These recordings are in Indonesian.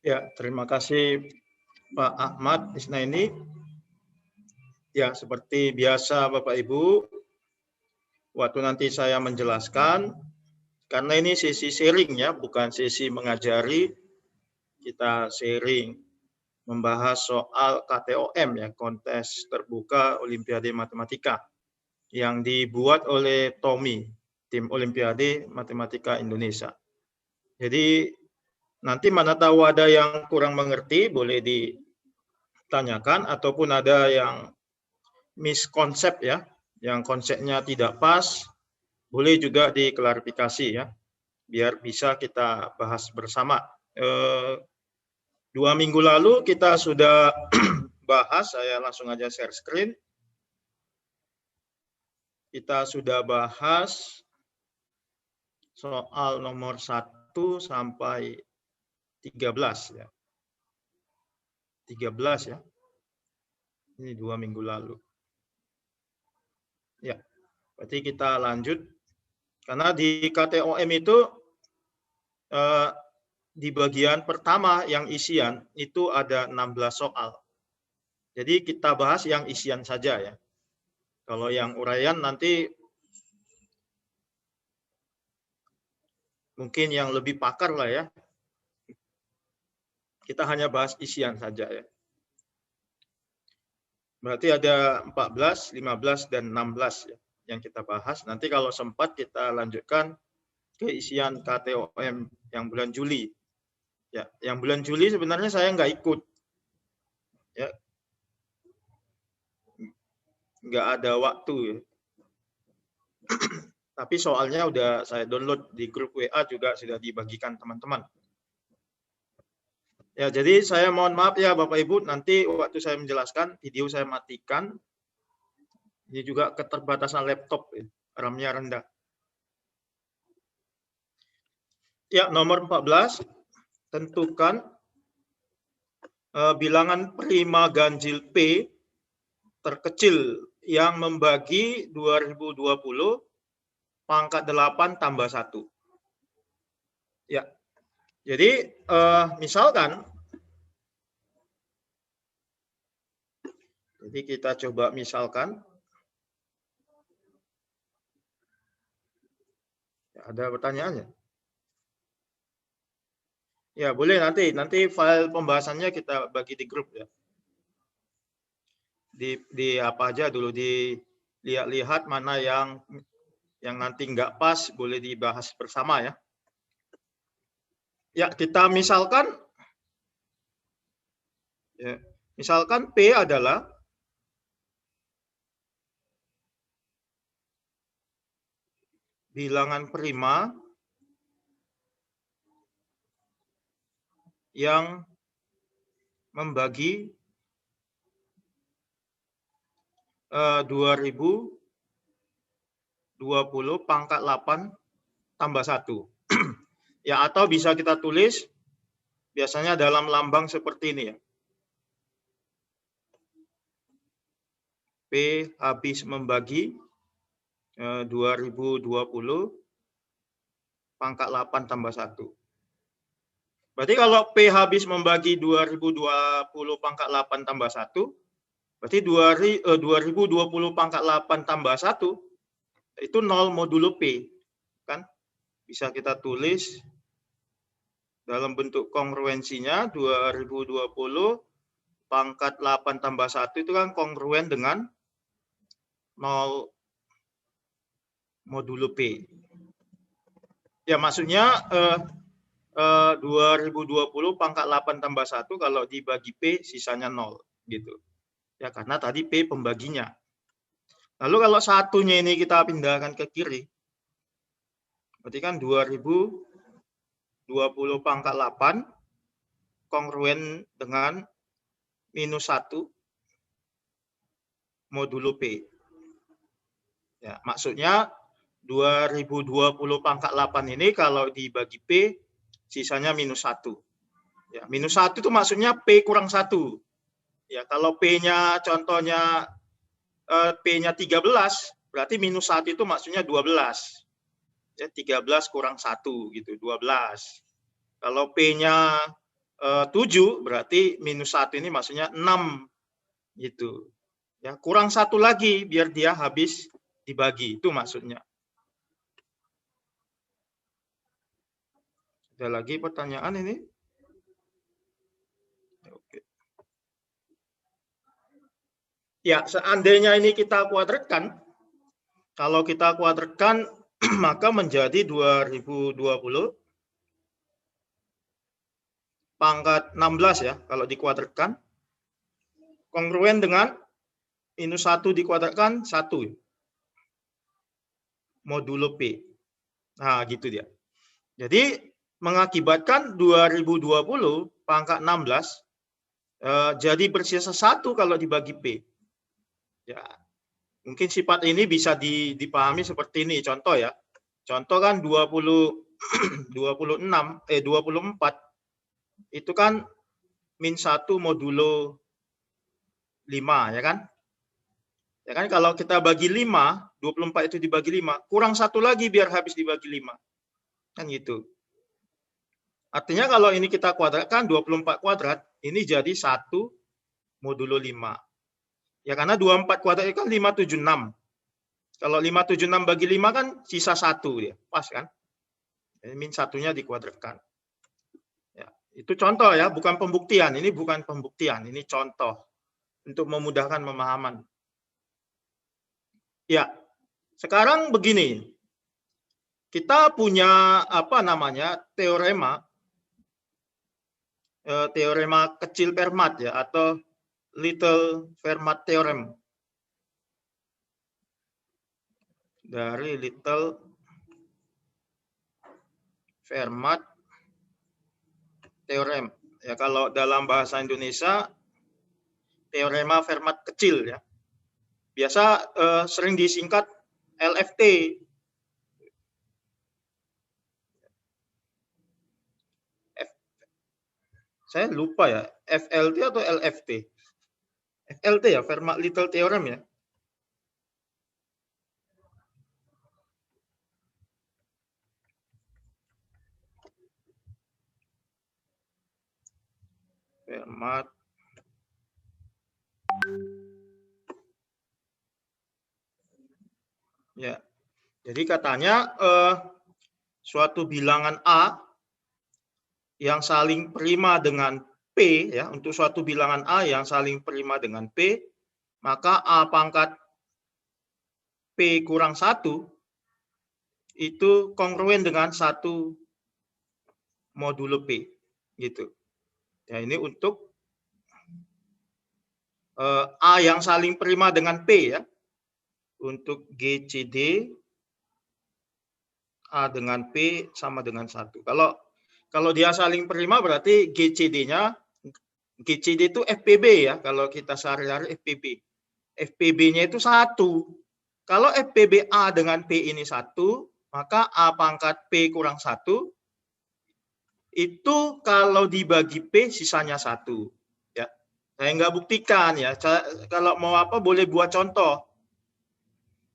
Ya, terima kasih Pak Ahmad Isnaini. Ya, seperti biasa Bapak Ibu, waktu nanti saya menjelaskan, karena ini sesi sharing ya, bukan sesi mengajari, kita sharing, membahas soal KTOM ya, Kontes Terbuka Olimpiade Matematika, yang dibuat oleh TOMI, Tim Olimpiade Matematika Indonesia. Jadi nanti mana tahu ada yang kurang mengerti, boleh ditanyakan, ataupun ada yang miskonsep ya, yang konsepnya tidak pas, boleh juga diklarifikasi ya, biar bisa kita bahas bersama. 2 minggu lalu kita sudah bahas, saya langsung aja share screen. Kita sudah bahas soal nomor 1 sampai 13 ya. 13 ya. Ini 2 minggu lalu. Ya, berarti kita lanjut. Karena di KTOM itu di bagian pertama yang isian itu ada 16 soal. Jadi kita bahas yang isian saja ya. Kalau yang uraian nanti mungkin yang lebih pakar lah ya. Kita hanya bahas isian saja ya. Berarti ada 14, 15, dan 16 ya, yang kita bahas. Nanti kalau sempat kita lanjutkan ke isian KTOM yang bulan Juli. Ya, yang bulan Juli sebenarnya saya nggak ikut. Ya. Nggak ada waktu ya. Tapi soalnya udah saya download di grup WA juga sudah dibagikan teman-teman. Ya, jadi saya mohon maaf ya Bapak Ibu, nanti waktu saya menjelaskan video saya matikan. Ini juga keterbatasan laptop, ya, RAM-nya rendah. Ya, nomor 14, tentukan bilangan prima ganjil P terkecil yang membagi 2020 pangkat 8 tambah 1. Ya, jadi misalkan, jadi kita coba misalkan, ya, ada pertanyaannya? Ya, boleh nanti file pembahasannya kita bagi di grup ya. Di apa aja dulu, dilihat-lihat mana yang nanti nggak pas, boleh dibahas bersama ya. Ya, kita misalkan, ya, misalkan P adalah bilangan prima yang membagi 2020 pangkat 8 tambah 1. Ya, atau bisa kita tulis biasanya dalam lambang seperti ini ya. P habis membagi 2020 pangkat 8 tambah 1. Berarti kalau P habis membagi 2020 pangkat 8 tambah 1, berarti 2020 pangkat 8 tambah 1, itu 0 modulo P. Kan? Bisa kita tulis dalam bentuk kongruensinya, 2020 pangkat 8 tambah 1 itu kan kongruen dengan 0 modulo P. Ya, maksudnya 2020 pangkat 8 tambah 1 kalau dibagi P sisanya 0 gitu. Ya, karena tadi P pembaginya. Lalu kalau satunya ini kita pindahkan ke kiri, berarti kan 2020 pangkat 8 kongruen dengan minus 1 modulo P. Ya, maksudnya 2020 pangkat 8 ini kalau dibagi P sisanya minus 1. Ya, minus 1 itu maksudnya P kurang 1. Ya, kalau P-nya contohnya P-nya 13, berarti minus 1 itu maksudnya 12. Ya, 13 kurang 1 gitu, 12. Kalau P-nya 7, berarti minus 1 ini maksudnya 6 gitu. Ya, kurang 1 lagi biar dia habis dibagi, itu maksudnya. Ada lagi pertanyaan ini? Oke. Ya, seandainya ini kita kuadratkan, kalau kita kuadratkan maka menjadi 2020 pangkat 16 ya, kalau dikuadratkan. Kongruen dengan minus 1 dikuadratkan 1. Modulo P. Nah, gitu dia. Jadi, mengakibatkan 2020 pangkat 16 jadi bersisa 1 kalau dibagi P. Ya, mungkin sifat ini bisa dipahami seperti ini. Contoh ya. Contoh kan 24 itu kan min 1 modulo 5 ya kan? Ya kan kalau kita bagi 5, 24 itu dibagi 5, kurang 1 lagi biar habis dibagi 5. Kan gitu. Artinya kalau ini kita kuadratkan 24 kuadrat, ini jadi 1 modulo 5. Ya karena 24 kuadrat itu kan 576. Kalau 576 bagi 5 kan sisa 1 ya, pas kan? Min 1-nya dikuadratkan. Ya, itu contoh ya, bukan pembuktian. Ini bukan pembuktian, ini contoh untuk memudahkan pemahaman. Ya, sekarang begini. Kita punya teorema kecil Fermat ya, atau Little Fermat Theorem. Dari Little Fermat Theorem. Ya, kalau dalam bahasa Indonesia teorema Fermat kecil ya. Biasa sering disingkat LFT. Saya lupa ya, FLT atau LFT? FLT ya, Fermat Little Theorem ya. Fermat. Ya, jadi katanya suatu bilangan A yang saling prima dengan P ya, untuk suatu bilangan A yang saling prima dengan P, maka A pangkat P kurang 1 itu kongruen dengan 1 modulo P gitu. Ya, ini untuk A yang saling prima dengan P ya. Untuk GCD A dengan P sama dengan 1. Kalau dia saling prima berarti GCD-nya GCD itu FPB ya, kalau kita sehari-hari FPB. FPB-nya itu 1. Kalau FPB A dengan P ini 1, maka A pangkat P kurang 1 itu kalau dibagi P sisanya 1. Ya. Saya nggak buktikan ya. Kalau mau apa boleh buat contoh.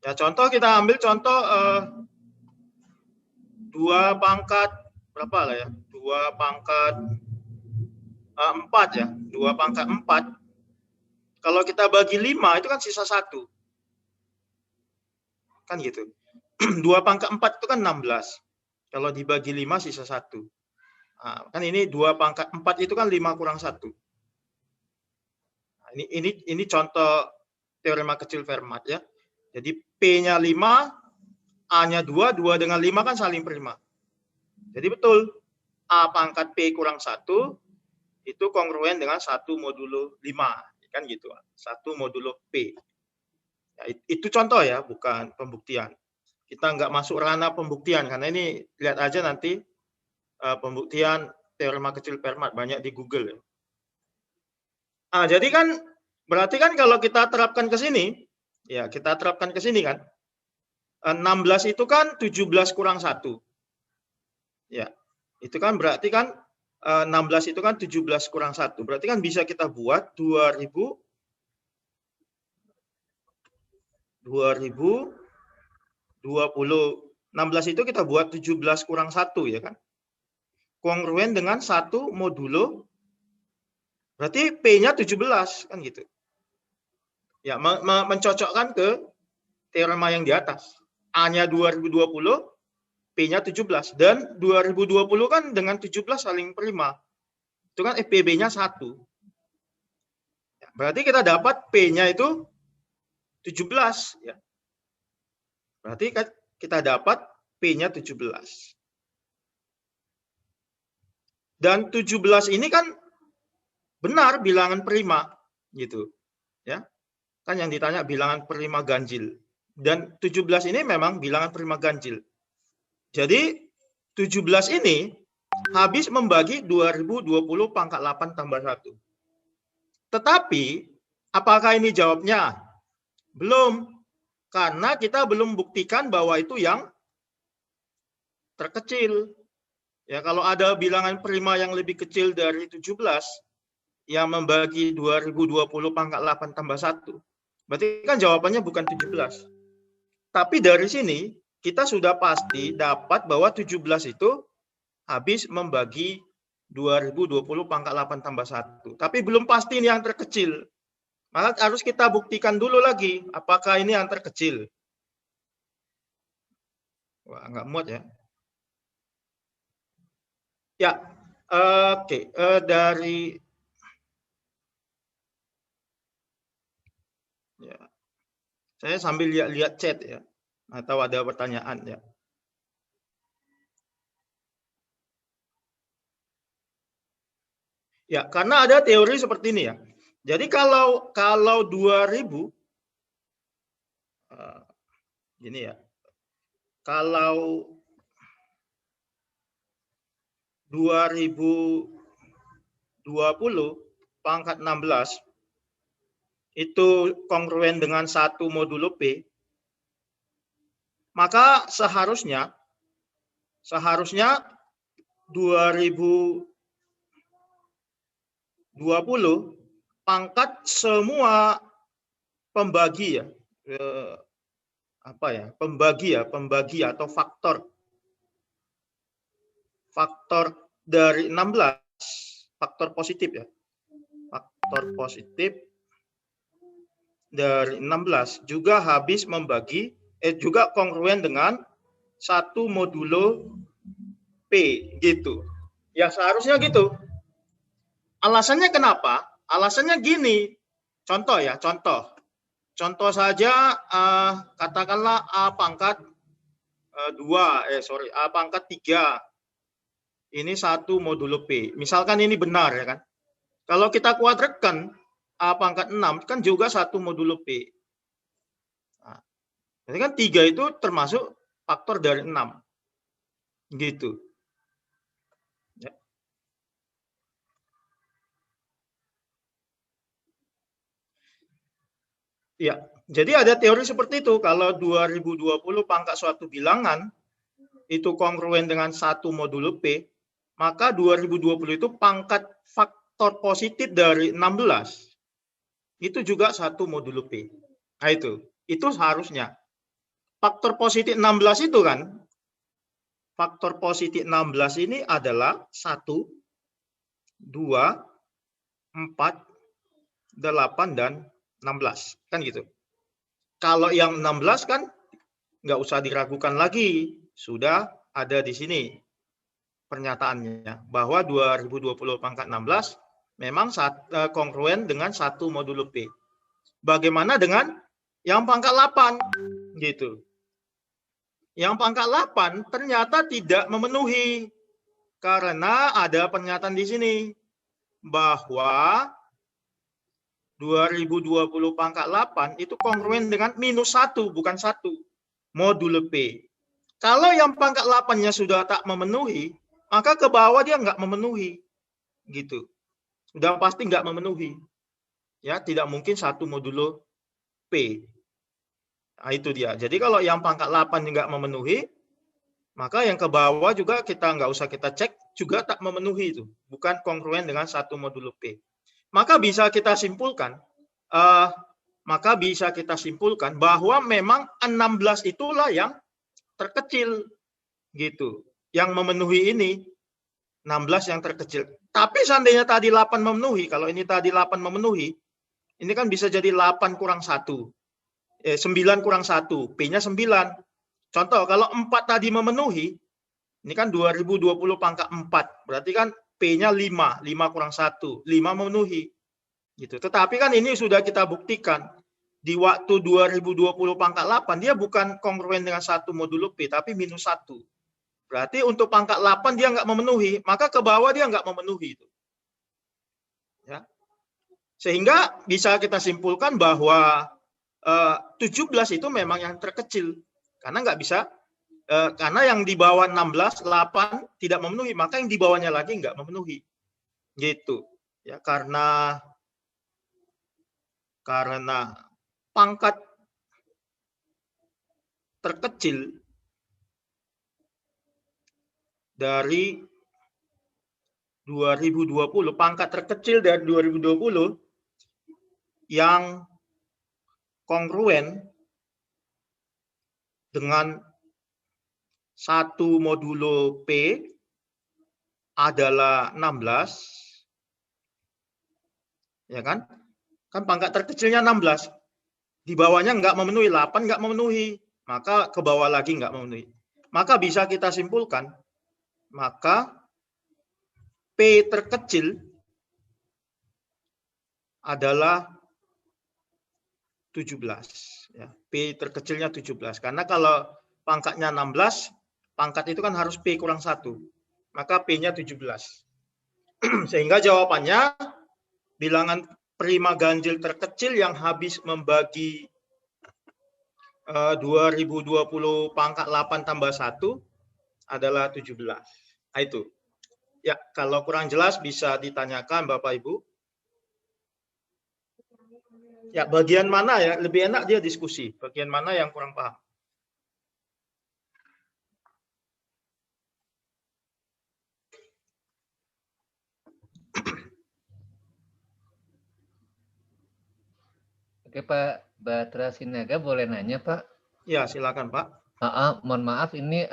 Ya, contoh kita ambil contoh 2 pangkat berapa lah ya? 2 pangkat 4 ya. 2 pangkat 4. Kalau kita bagi 5 itu kan sisa 1. Kan gitu. 2 pangkat 4 itu kan 16. Kalau dibagi 5 sisa 1. Nah, kan ini 2 pangkat 4 itu kan 5 kurang 1. Nah, ini contoh teorema kecil Fermat ya. Jadi P-nya 5, A-nya 2, 2 dengan 5 kan saling prima. Jadi betul, A pangkat P kurang 1 itu kongruen dengan 1 modulo 5. Kan gitu, 1 modulo P. Ya, itu contoh ya, bukan pembuktian. Kita nggak masuk ranah pembuktian, karena ini lihat aja nanti pembuktian teorema kecil Fermat, banyak di Google. Ya. Jadi kan, berarti kan kalau kita terapkan ke sini, ya kita terapkan ke sini kan, 16 itu kan 17 kurang 1. Ya, itu kan berarti kan 16 itu kan 17 kurang 1. Berarti kan bisa kita buat 2000 2020 16 itu kita buat 17 kurang 1 ya kan. Kongruen dengan 1 modulo Berarti P-nya 17 kan gitu. Ya, mencocokkan ke teorema yang di atas. A-nya 2020, P-nya 17 dan 2020 kan dengan 17 saling prima. Itu kan FPB-nya 1. Ya, berarti kita dapat P-nya itu 17 ya. Berarti kita dapat P-nya 17. Dan 17 ini kan benar bilangan prima gitu. Ya. Kan yang ditanya bilangan prima ganjil. Dan 17 ini memang bilangan prima ganjil. Jadi 17 ini habis membagi 2020 pangkat 8 tambah 1. Tetapi apakah ini jawabnya? Belum. Karena kita belum buktikan bahwa itu yang terkecil. Ya, kalau ada bilangan prima yang lebih kecil dari 17 yang membagi 2020 pangkat 8 tambah 1. Berarti kan jawabannya bukan 17. Tapi dari sini kita sudah pasti dapat bahwa 17 itu habis membagi 2020 pangkat 8 tambah 1. Tapi belum pasti ini yang terkecil. Maka harus kita buktikan dulu lagi apakah ini yang terkecil. Wah, nggak muat ya. Ya, oke. Dari ya, saya sambil lihat chat ya, atau ada pertanyaan ya. Ya, karena ada teori seperti ini ya. Jadi kalau 2000 gini ya. Kalau 2020 pangkat 16 itu kongruen dengan 1 modulo P, maka seharusnya 2020 pangkat semua pembagi ya, pembagi atau faktor dari 16, faktor positif ya, faktor positif dari 16 juga habis membagi juga kongruen dengan 1 modulo P gitu. Ya seharusnya gitu. Alasannya kenapa? Alasannya gini. Contoh ya, contoh. Contoh saja katakanlah A pangkat 2, A pangkat 3. Ini 1 modulo P. Misalkan ini benar ya kan. Kalau kita kuadratkan A pangkat 6 kan juga 1 modulo P. Nah, jadi kan 3 itu termasuk faktor dari 6. Gitu. Ya. Ya, jadi ada teori seperti itu. Kalau 2020 pangkat suatu bilangan itu kongruen dengan 1 modulo P, maka 2020 itu pangkat faktor positif dari 16 itu juga 1 modulo P. Nah itu seharusnya. Faktor positif 16 itu kan, faktor positif 16 ini adalah 1, 2, 4, 8, dan 16. Kan gitu. Kalau yang 16 kan nggak usah diragukan lagi. Sudah ada di sini pernyataannya. Bahwa 2020 pangkat 16 memang kongruen dengan 1 modulo P. Bagaimana dengan yang pangkat 8? Gitu. Yang pangkat 8 ternyata tidak memenuhi. Karena ada pernyataan di sini. Bahwa 2020 pangkat 8 itu kongruen dengan -1, bukan 1 modulo P. Kalau yang pangkat 8-nya sudah tak memenuhi, maka ke bawah dia nggak memenuhi. Gitu. Sudah pasti nggak memenuhi. Ya, tidak mungkin 1 modulo P. Nah, itu dia. Jadi kalau yang pangkat 8 nggak memenuhi, maka yang ke bawah juga kita nggak usah kita cek, juga tak memenuhi itu. Bukan kongruen dengan 1 modulo P. Maka bisa kita simpulkan bahwa memang 16 itulah yang terkecil gitu. Yang memenuhi ini 16 yang terkecil. Tapi seandainya tadi 8 memenuhi, kalau ini tadi 8 memenuhi, ini kan bisa jadi 8 kurang 1. 9 kurang 1, P-nya 9. Contoh, kalau 4 tadi memenuhi, ini kan 2020 pangkat 4, berarti kan P-nya 5, 5 kurang 1, 5 memenuhi. Gitu. Tetapi kan ini sudah kita buktikan, di waktu 2020 pangkat 8, dia bukan kongruen dengan 1 modulo P, tapi minus 1. Berarti untuk pangkat 8 dia nggak memenuhi, maka ke bawah dia nggak memenuhi. Ya. Sehingga bisa kita simpulkan bahwa 17 itu memang yang terkecil. Karena nggak bisa, karena yang di bawah 16, 8 tidak memenuhi, maka yang di bawahnya lagi nggak memenuhi. Gitu. Ya, karena pangkat terkecil dari 2020, pangkat terkecil dari 2020 yang kongruen dengan 1 modulo P adalah 16, ya kan? Kan pangkat terkecilnya 16, di bawahnya nggak memenuhi, 8 nggak memenuhi, maka ke bawah lagi nggak memenuhi. Maka bisa kita simpulkan, maka P terkecil adalah 17. Ya, P terkecilnya 17. Karena kalau pangkatnya 16, pangkat itu kan harus P kurang 1. Maka P-nya 17. Sehingga jawabannya, bilangan prima ganjil terkecil yang habis membagi 2020 pangkat 8 tambah 1 adalah 17. Nah, itu. Ya, kalau kurang jelas bisa ditanyakan Bapak Ibu. Ya, bagian mana ya? Lebih enak dia diskusi. Bagian mana yang kurang paham? Oke Pak Batra Sinaga, boleh nanya Pak? Ya, silakan Pak. Mohon maaf, ini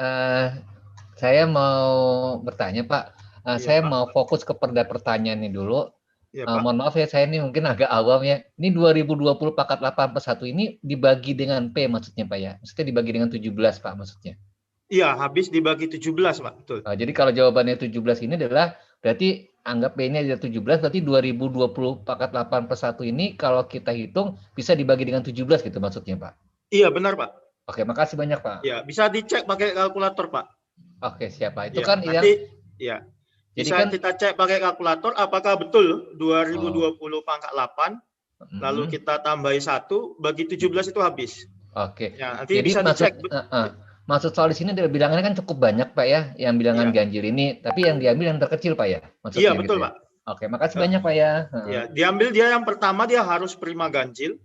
saya mau bertanya Pak. Saya Pak. mau fokus ke pertanyaan ini dulu. Ya, Pak. Mohon maaf ya, saya ini mungkin agak awam ya. Ini 2020 pangkat 8/1 ini dibagi dengan P maksudnya Pak ya? Maksudnya dibagi dengan 17 Pak maksudnya? Iya, habis dibagi 17 Pak, betul. Jadi kalau jawabannya 17 ini adalah, berarti anggap P-nya ada 17, berarti 2020 pangkat 8/1 ini kalau kita hitung bisa dibagi dengan 17 gitu maksudnya Pak? Iya, benar Pak. Oke, makasih banyak Pak. Ya, bisa dicek pakai kalkulator Pak. Oke, siap Pak. Itu Ya, kan nanti, yang... ya. Jadi Bisa kan kita cek pakai kalkulator apakah betul 2020 pangkat 8, lalu kita tambahi 1, bagi 17 itu habis. Oke. Ya, nanti jadi bisa dicek. Maksud soal di sini adalah bilangannya kan cukup banyak Pak ya, yang bilangan ganjil ini, tapi yang diambil yang terkecil Pak ya? Maksudnya iya, betul gitu, Pak. Oke, makasih banyak Pak ya. Ya, diambil dia yang pertama, dia harus prima ganjil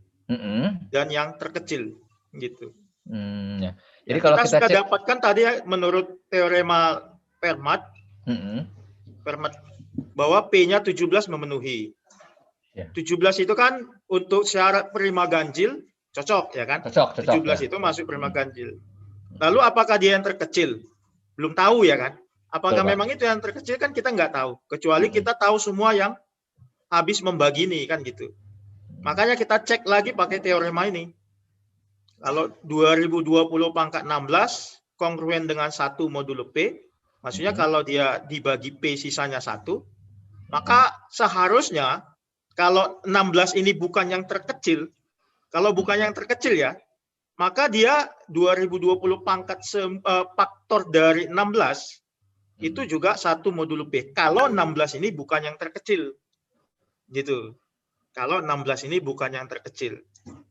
dan yang terkecil gitu. Ya. Jadi Ya, kalau kita sudah cek... dapatkan tadi menurut teorema Fermat, bahwa P-nya 17 memenuhi. 17 itu kan untuk syarat prima ganjil cocok ya kan? Cocok 17 ya. Itu masuk prima ganjil. Lalu apakah dia yang terkecil? Belum tahu ya kan? Apakah memang itu yang terkecil kan kita nggak tahu. Kecuali kita tahu semua yang habis membagi ini kan gitu. Makanya kita cek lagi pakai teorema ini. Kalau 2020 pangkat 16 kongruen dengan 1 modulo P, maksudnya kalau dia dibagi P sisanya 1, maka seharusnya kalau 16 ini bukan yang terkecil, kalau bukan yang terkecil ya, maka dia 2020 pangkat faktor dari 16 itu juga 1 modulo P. Kalau 16 ini bukan yang terkecil. Gitu. Kalau 16 ini bukan yang terkecil.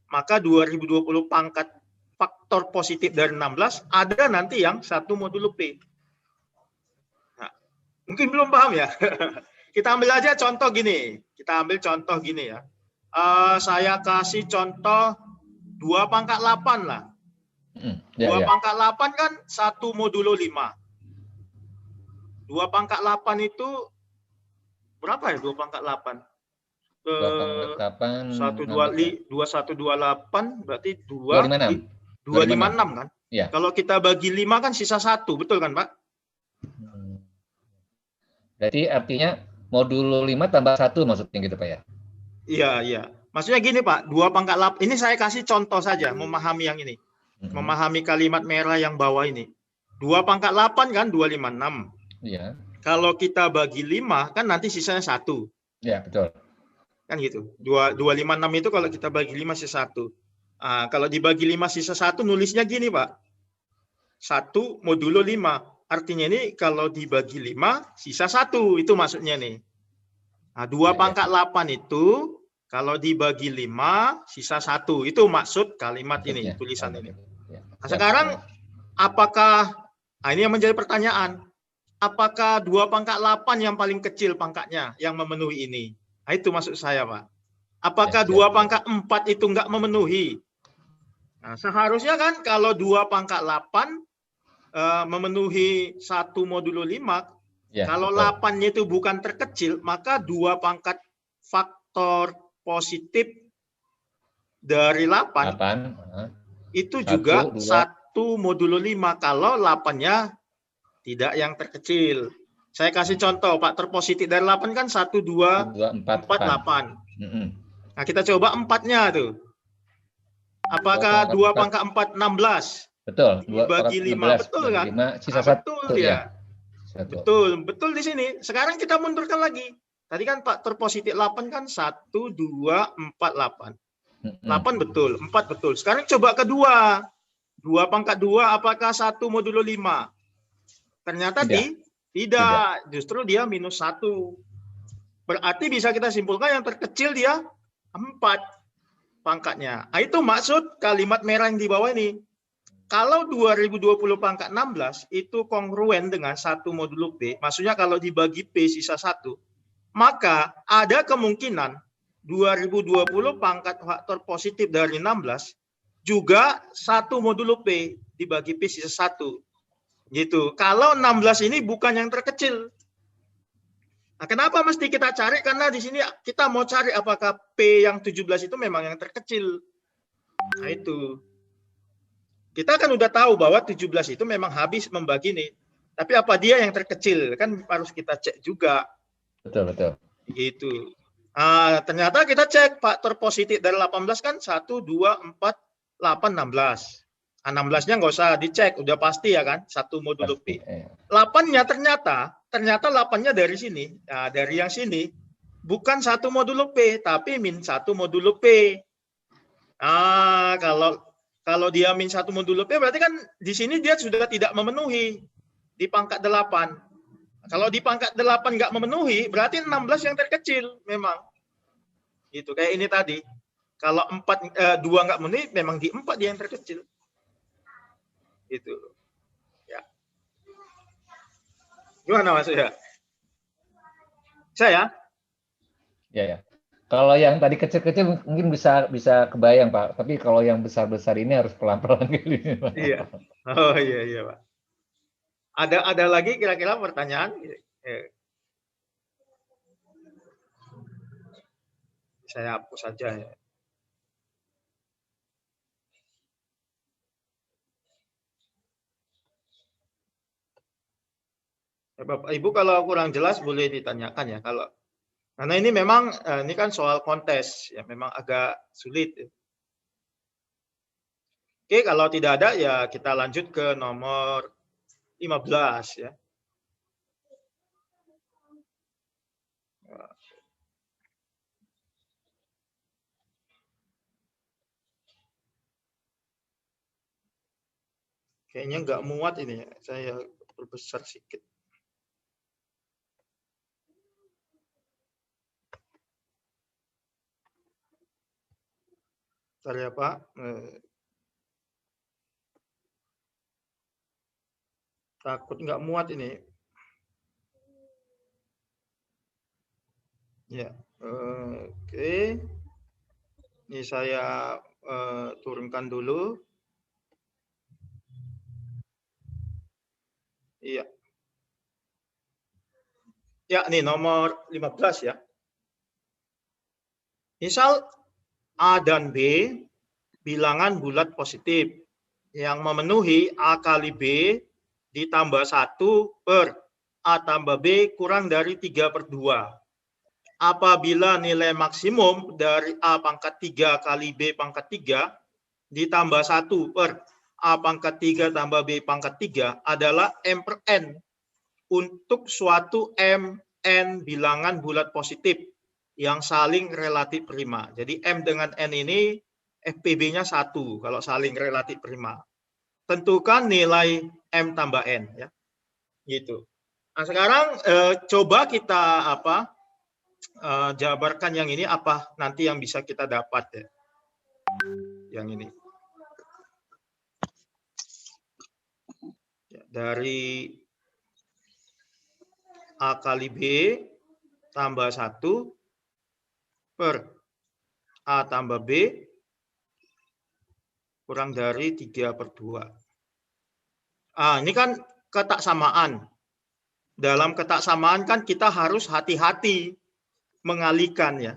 Maka 2020 pangkat faktor positif dari 16 ada nanti yang 1 modulo P. Nah, mungkin belum paham ya. Kita ambil aja contoh gini. Kita ambil contoh gini ya. Saya kasih contoh 2 pangkat 8 lah. 2 pangkat 8 kan 1 modulo 5. 2 pangkat 8 itu berapa ya 2 pangkat 8? 2128 berarti 256 kan? Ya. Kalau kita bagi 5 kan sisa 1, betul kan Pak? Berarti artinya modulo 5 tambah 1 maksudnya gitu Pak ya? Iya, iya. Maksudnya gini Pak, 2 pangkat 8, ini saya kasih contoh saja, memahami yang ini. Memahami kalimat merah yang bawah ini. 2 pangkat 8 kan 256. Iya. Kalau kita bagi 5, kan nanti sisanya 1. Ya, betul. Kan gitu. 256 itu kalau kita bagi 5 sisa 1. Kalau dibagi 5 sisa 1, nulisnya gini Pak. 1 modulo 5. Artinya ini kalau dibagi 5, sisa 1. Itu maksudnya nih. 2 pangkat 8 itu kalau dibagi 5, sisa 1. Itu maksud kalimat ini, tulisan ini. Nah, sekarang, apakah, ini yang menjadi pertanyaan, apakah 2 pangkat 8 yang paling kecil pangkatnya yang memenuhi ini? Nah, itu maksud saya, Pak. Apakah 2 pangkat 4 itu enggak memenuhi? Nah, seharusnya kan kalau 2 pangkat 8 memenuhi 1 modulo 5, ya, kalau 8-nya itu bukan terkecil, maka 2 pangkat faktor positif dari 8 itu juga 1 modulo 5 kalau 8-nya tidak yang terkecil. Saya kasih contoh, faktor positif dari 8 kan 1, 2, 4, 8. Nah, kita coba 4-nya tuh. Apakah 2 pangkat 4, 16? Betul. Dibagi 5, betul kan? 5, sisa 1. Betul ya. Betul di sini. Sekarang kita mundurkan lagi. Tadi kan faktor positif 8 kan 1, 2, 4, 8. 8 betul, 4 betul. Sekarang coba kedua. 2 pangkat 2 apakah 1 modulo 5? Ternyata tidak. Justru dia minus 1. Berarti bisa kita simpulkan yang terkecil dia 4 pangkatnya. Nah, itu maksud kalimat merah yang di bawah ini. Kalau 2020 pangkat 16 itu kongruen dengan 1 modulo P, maksudnya kalau dibagi P sisa 1, maka ada kemungkinan 2020 pangkat faktor positif dari 16 juga 1 modulo P dibagi P sisa 1. Gitu. Kalau 16 ini bukan yang terkecil. Nah, kenapa mesti kita cari? Karena di sini kita mau cari apakah P yang 17 itu memang yang terkecil. Nah, itu. Kita kan udah tahu bahwa 17 itu memang habis membagi nih. Tapi apa dia yang terkecil? Kan harus kita cek juga. Betul. Gitu. Ternyata kita cek faktor positif dari 18 kan 1, 2, 4, 8, 16. 16-nya nggak usah dicek, udah pasti ya kan, 1 modulo P. 8-nya ternyata 8-nya dari sini. Nah, dari yang sini bukan 1 modulo P, tapi min 1 modulo P. Kalau dia min 1 modulo P, berarti kan di sini dia sudah tidak memenuhi di pangkat 8. Kalau di pangkat 8 nggak memenuhi, berarti 16 yang terkecil memang. Itu kayak ini tadi. Kalau 2 nggak memenuhi, memang di 4 dia yang terkecil. Itu. Ya. Gimana maksudnya? Saya? Ya. Kalau yang tadi kecil-kecil mungkin bisa kebayang Pak, tapi kalau yang besar-besar ini harus pelan-pelan gini. Iya. Oh iya Pak. Ada lagi kira-kira pertanyaan? Saya hapus saja ya. Bapak Ibu kalau kurang jelas boleh ditanyakan ya. Karena ini memang ini kan soal kontes ya, memang agak sulit. Oke, kalau tidak ada ya kita lanjut ke nomor 15 ya. Kayaknya nggak muat ini, saya perbesar sedikit. Bentar ya Pak. Takut nggak muat ini. Ya, oke. Ini saya turunkan dulu. Iya. Ya, nih nomor 15 ya. Misal A dan B bilangan bulat positif yang memenuhi A kali B ditambah 1 per A tambah B kurang dari 3/2. Apabila nilai maksimum dari A pangkat 3 kali B pangkat 3 ditambah 1 per A pangkat 3 tambah B pangkat 3 adalah M per N untuk suatu M N bilangan bulat positif yang saling relatif prima. Jadi M dengan N ini FPB-nya 1 kalau saling relatif prima. Tentukan nilai M tambah N ya. Gitu. Nah, sekarang coba kita jabarkan yang ini apa nanti yang bisa kita dapat ya. Yang ini. Ya, dari A kali B tambah 1 per A tambah B kurang dari 3/2. Ini kan ketaksamaan. Dalam ketaksamaan kan kita harus hati-hati mengalihkan ya.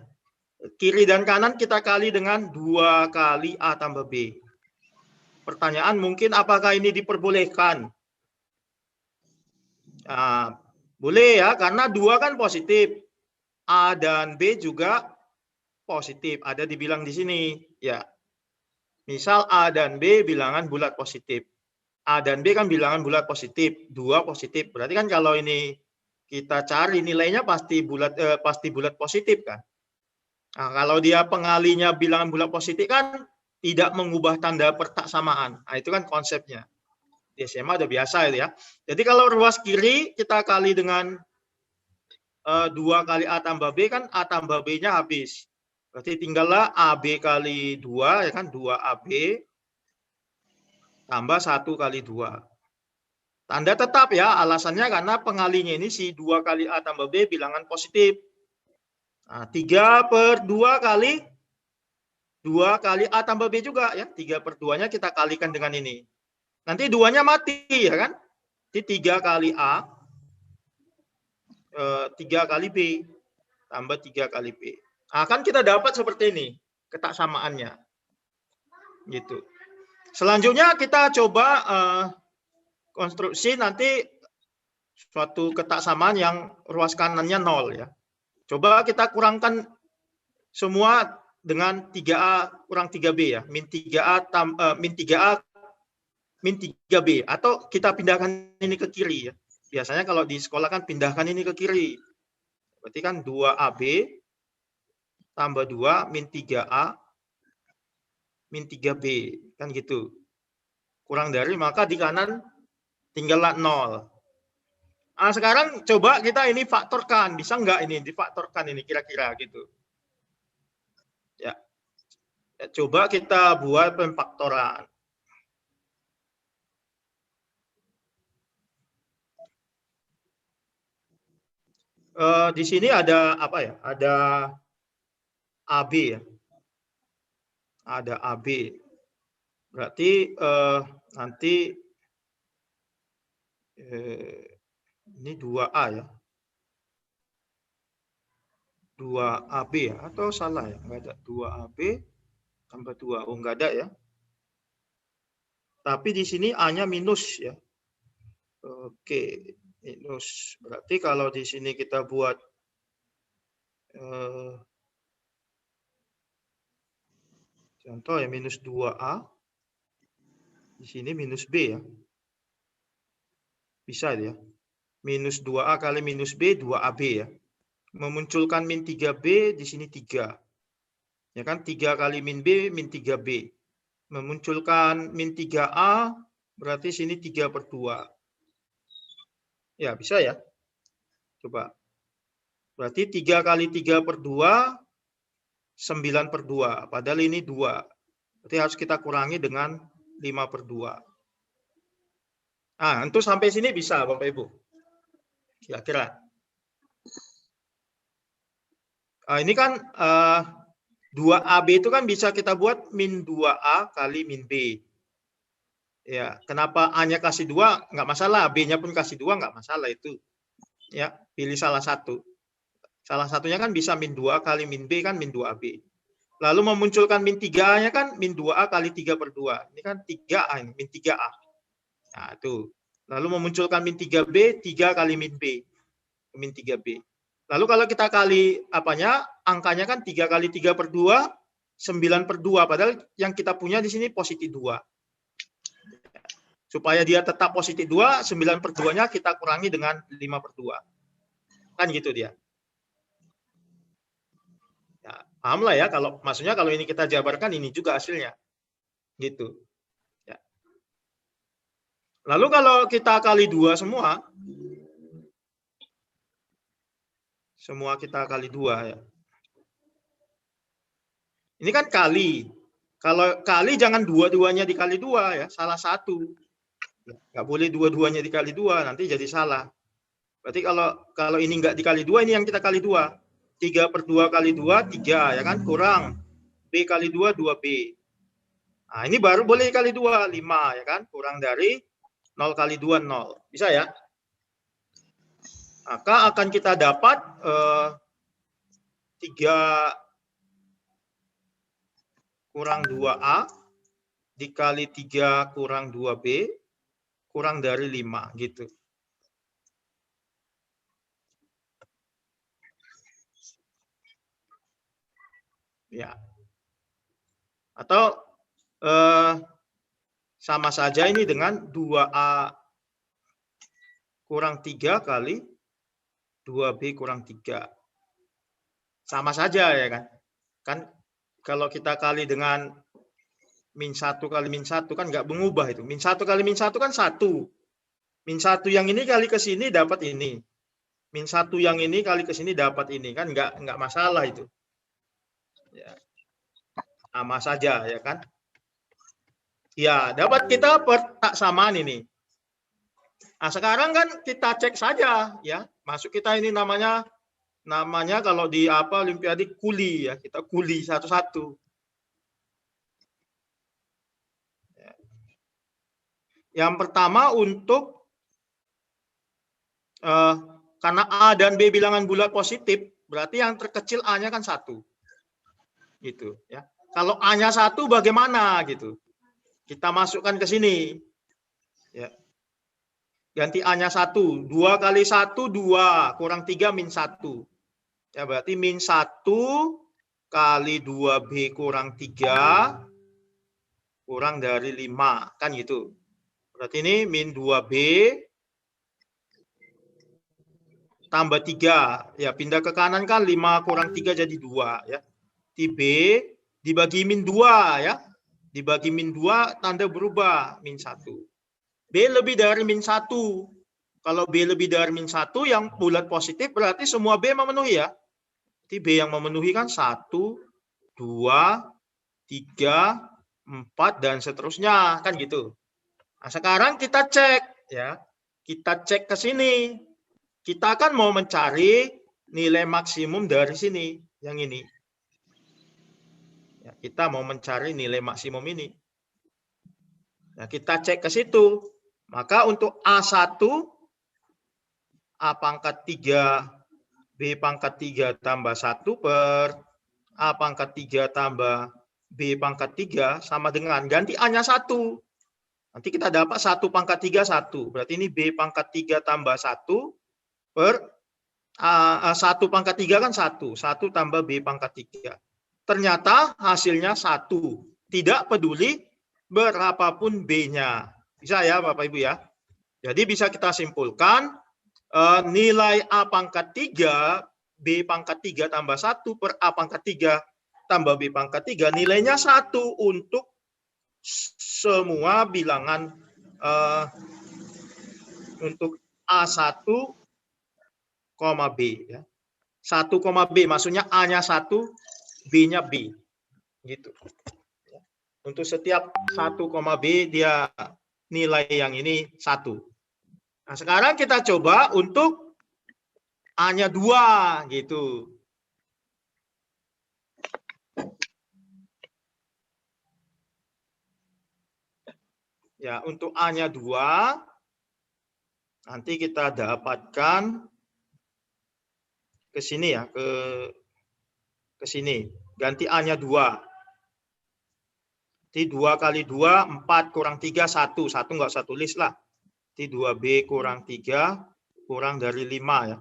Kiri dan kanan kita kali dengan 2 kali A tambah B. Pertanyaan mungkin apakah ini diperbolehkan? Boleh ya, karena 2 kan positif. A dan B juga positif. Ada dibilang di sini. Ya. Misal A dan B bilangan bulat positif. A dan B kan bilangan bulat positif. 2 positif. Berarti kan kalau ini kita cari nilainya pasti bulat positif kan. Nah, kalau dia pengalinya bilangan bulat positif kan tidak mengubah tanda pertaksamaan. Nah, itu kan konsepnya. Di SMA udah biasa itu ya. Jadi kalau ruas kiri kita kali dengan 2 kali A tambah B kan A tambah B-nya habis. Berarti tinggallah AB kali 2 ya kan 2AB tambah 1 kali 2. Tanda tetap ya, alasannya karena pengalinya ini si 2 kali A tambah B bilangan positif. Nah, 3/2 kali 2 kali A tambah B juga ya. 3/2-nya kita kalikan dengan ini. Nanti 2-nya mati ya kan. Jadi 3 kali A 3 kali B tambah 3 kali B. Akan kita dapat seperti ini ketaksamaannya. Gitu. Selanjutnya kita coba konstruksi nanti suatu ketaksamaan yang ruas kanannya 0 ya. Coba kita kurangkan semua dengan 3A kurang 3B ya. Min 3A min 3A min 3B atau kita pindahkan ini ke kiri ya. Biasanya kalau di sekolah kan pindahkan ini ke kiri. Berarti kan 2AB tambah 2 min 3A min 3B. Kan gitu. Kurang dari, maka di kanan tinggallah 0. Nah, sekarang coba kita ini faktorkan. Bisa nggak ini difaktorkan ini kira-kira gitu. Ya. Coba kita buat pemfaktoran. Di sini ada apa ya? Ada AB ya. Ada AB. Berarti nanti ini 2A ya. 2AB ya. Atau salah ya? Enggak ada. 2AB tambah 2. Oh, enggak ada ya. Tapi di sini A-nya minus ya. Oke. Minus. Berarti kalau di sini kita buat contoh ya minus 2A. Di sini minus B ya. Bisa ya. Minus 2A kali minus B, 2AB ya. Memunculkan min 3B, di sini 3. Ya kan, 3 kali min B, min 3B. Memunculkan min 3A, berarti sini 3/2. Ya, bisa ya. Coba. Berarti 3 kali 3/2, 9/2. Padahal ini 2. Berarti harus kita kurangi dengan 5/2. Untuk sampai sini bisa, Bapak Ibu. Kira-kira. Ini kan 2AB itu kan bisa kita buat min 2A kali min B. Ya, kenapa A-nya kasih 2? Nggak masalah, B-nya pun kasih 2, nggak masalah itu. Ya, pilih salah satu. Salah satunya kan bisa min 2 kali min B kan min 2AB. Lalu memunculkan min 3A-nya kan min 2A kali 3/2. Ini kan 3A ini, min 3A. Nah, itu. Lalu memunculkan min 3B, 3 kali min B. Min 3B. Lalu kalau kita kali apanya, angkanya kan 3 kali 3 per 2, 9 per 2. Padahal yang kita punya di sini positif 2. Supaya dia tetap positif 2, 9 per 2-nya kita kurangi dengan 5 per 2. Kan gitu dia. Ya, paham lah ya, kalau maksudnya kalau ini kita jabarkan, ini juga hasilnya. Gitu. Ya. Lalu kalau kita kali 2 semua kita kali 2 ya. Ini kan kali. Kalau kali jangan dua-duanya dikali 2 ya, salah satu. Nggak boleh dua-duanya dikali 2, nanti jadi salah. Berarti kalau ini nggak dikali 2, ini yang kita kali 2. 3 per 2 kali 2, 3 ya kan, kurang. B kali 2, 2B. Nah, ini baru boleh kali 2, 5 ya kan, kurang dari 0 kali 2, 0. Bisa ya? Maka akan kita dapat 3 kurang 2A dikali 3 kurang 2B kurang dari 5 gitu. Ya. Atau sama saja ini dengan 2A kurang 3 kali 2B kurang 3. Sama saja ya kan. Kan kalau kita kali dengan min 1 kali min 1 kan nggak mengubah itu. Min 1 kali min 1 kan 1. Min 1 yang ini kali ke sini dapat ini. Min 1 yang ini kali ke sini dapat ini. Kan nggak masalah itu. Ya. Sama saja ya kan. Ya, dapat kita persamaan ini. Nah, sekarang kan kita cek saja ya. Masuk kita ini namanya kalau di Olimpiade kuli ya. Kita kuli satu-satu. Ya. Yang pertama untuk karena A dan B bilangan bulat positif, berarti yang terkecil A-nya kan 1. Gitu ya. Kalau A-nya 1 bagaimana gitu? Kita masukkan ke sini. Ya. Ganti A-nya 1. 2 kali 1, 2. Kurang 3, min 1. Ya, berarti min 1 kali 2B kurang 3 kurang dari 5. Kan gitu. Berarti ini min 2B tambah 3. Ya, pindah ke kanan kan 5 kurang 3 jadi 2. Ya. Di B dibagi min 2 ya. Dibagi min 2 tanda berubah min 1. B lebih dari min 1. Kalau B lebih dari min 1 yang bulat positif berarti semua B memenuhi ya. Jadi B yang memenuhi kan 1, 2, 3, 4 dan seterusnya kan gitu. Nah, sekarang kita cek ya. Kita cek ke sini. Kita kan mau mencari nilai maksimum dari sini yang ini. Ya, kita mau mencari nilai maksimum ini. Nah, kita cek ke situ. Maka untuk A1, A pangkat 3, B pangkat 3 tambah 1 per A pangkat 3 tambah B pangkat 3 sama dengan ganti A-nya 1. Nanti kita dapat 1 pangkat 3, 1. Berarti ini B pangkat 3 tambah 1 per 1 pangkat 3 kan 1. 1 tambah B pangkat 3. Ternyata hasilnya 1. Tidak peduli berapapun B-nya. Bisa ya Bapak Ibu ya. Jadi bisa kita simpulkan nilai A pangkat 3, B pangkat 3 tambah 1 per A pangkat 3 tambah B pangkat 3 nilainya 1 untuk semua bilangan untuk A1, B ya. 1, B maksudnya A-nya 1, B-nya B. Gitu. Untuk setiap 1, B dia nilai yang ini 1. Nah, sekarang kita coba untuk A-nya 2 gitu. Ya, untuk A-nya 2 nanti kita dapatkan ke sini ya, ke sini. Ganti A-nya 2. Jadi 2 kali 2, 4 kurang 3, 1. 1 nggak usah tulis lah. T2B kurang 3 kurang dari 5 ya.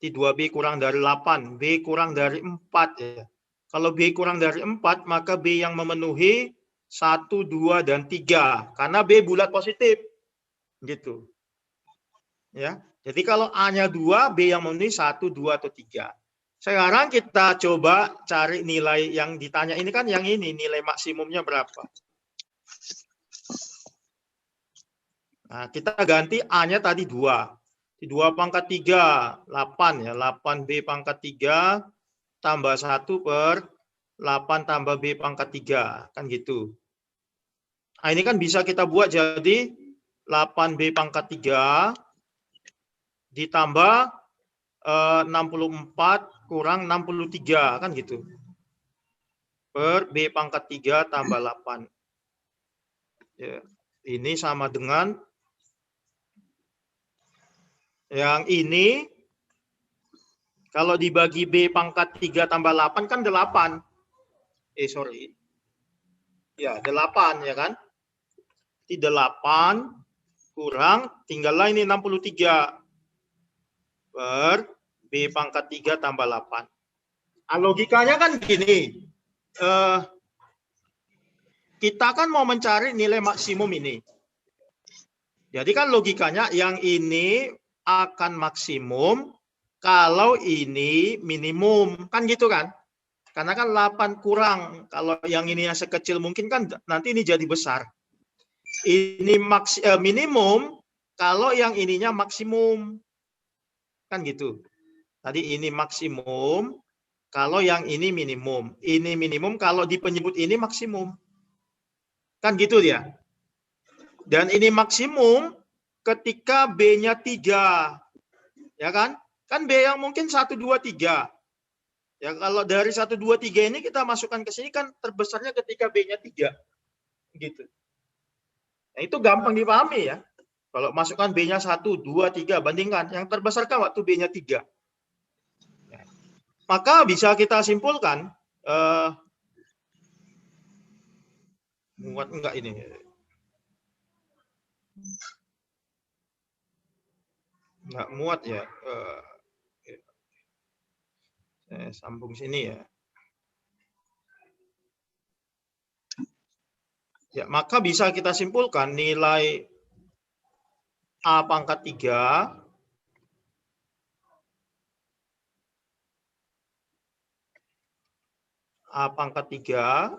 T2B kurang dari 8, B kurang dari 4 ya. Kalau B kurang dari 4, maka B yang memenuhi 1, 2, dan 3. Karena B bulat positif. Gitu. Ya. Jadi kalau A-nya 2, B yang memenuhi 1, 2, atau 3. Sekarang kita coba cari nilai yang ditanya. Ini kan yang ini, nilai maksimumnya berapa. Nah, kita ganti A-nya tadi 2. 2 pangkat 3, 8 ya. 8B pangkat 3 tambah 1 per 8 tambah B pangkat 3. Kan gitu. Nah, ini kan bisa kita buat jadi 8B pangkat 3 ditambah 64 kurang 63. Kan gitu. Per B pangkat 3 tambah 8. Ya, ini sama dengan yang ini. Kalau dibagi B pangkat 3 tambah 8 kan 8. Sorry. Ya, 8 ya kan. 8 kurang, tinggallah ini 63. Per B pangkat 3 tambah 8. Nah, logikanya kan gini. Kita kan mau mencari nilai maksimum ini. Jadi kan logikanya yang ini akan maksimum kalau ini minimum. Kan gitu kan? Karena kan 8 kurang. Kalau yang ini yang sekecil mungkin kan nanti ini jadi besar. Ini minimum kalau yang ininya maksimum. Kan gitu. Tadi ini maksimum kalau yang ini minimum. Ini minimum kalau di penyebut ini maksimum. Kan gitu dia. Dan ini maksimum ketika B-nya 3. Ya kan? Kan B yang mungkin 1, 2, 3. Ya kalau dari 1, 2, 3 ini kita masukkan ke sini kan terbesarnya ketika B-nya 3. Gitu. Nah, itu gampang dipahami ya. Kalau masukkan B-nya 1, 2, 3, bandingkan. Yang terbesar kan waktu B-nya 3. Maka bisa kita simpulkan, muat enggak ini? Enggak muat ya. Saya sambung sini ya. Ya, maka bisa kita simpulkan nilai A pangkat 3 A pangkat 3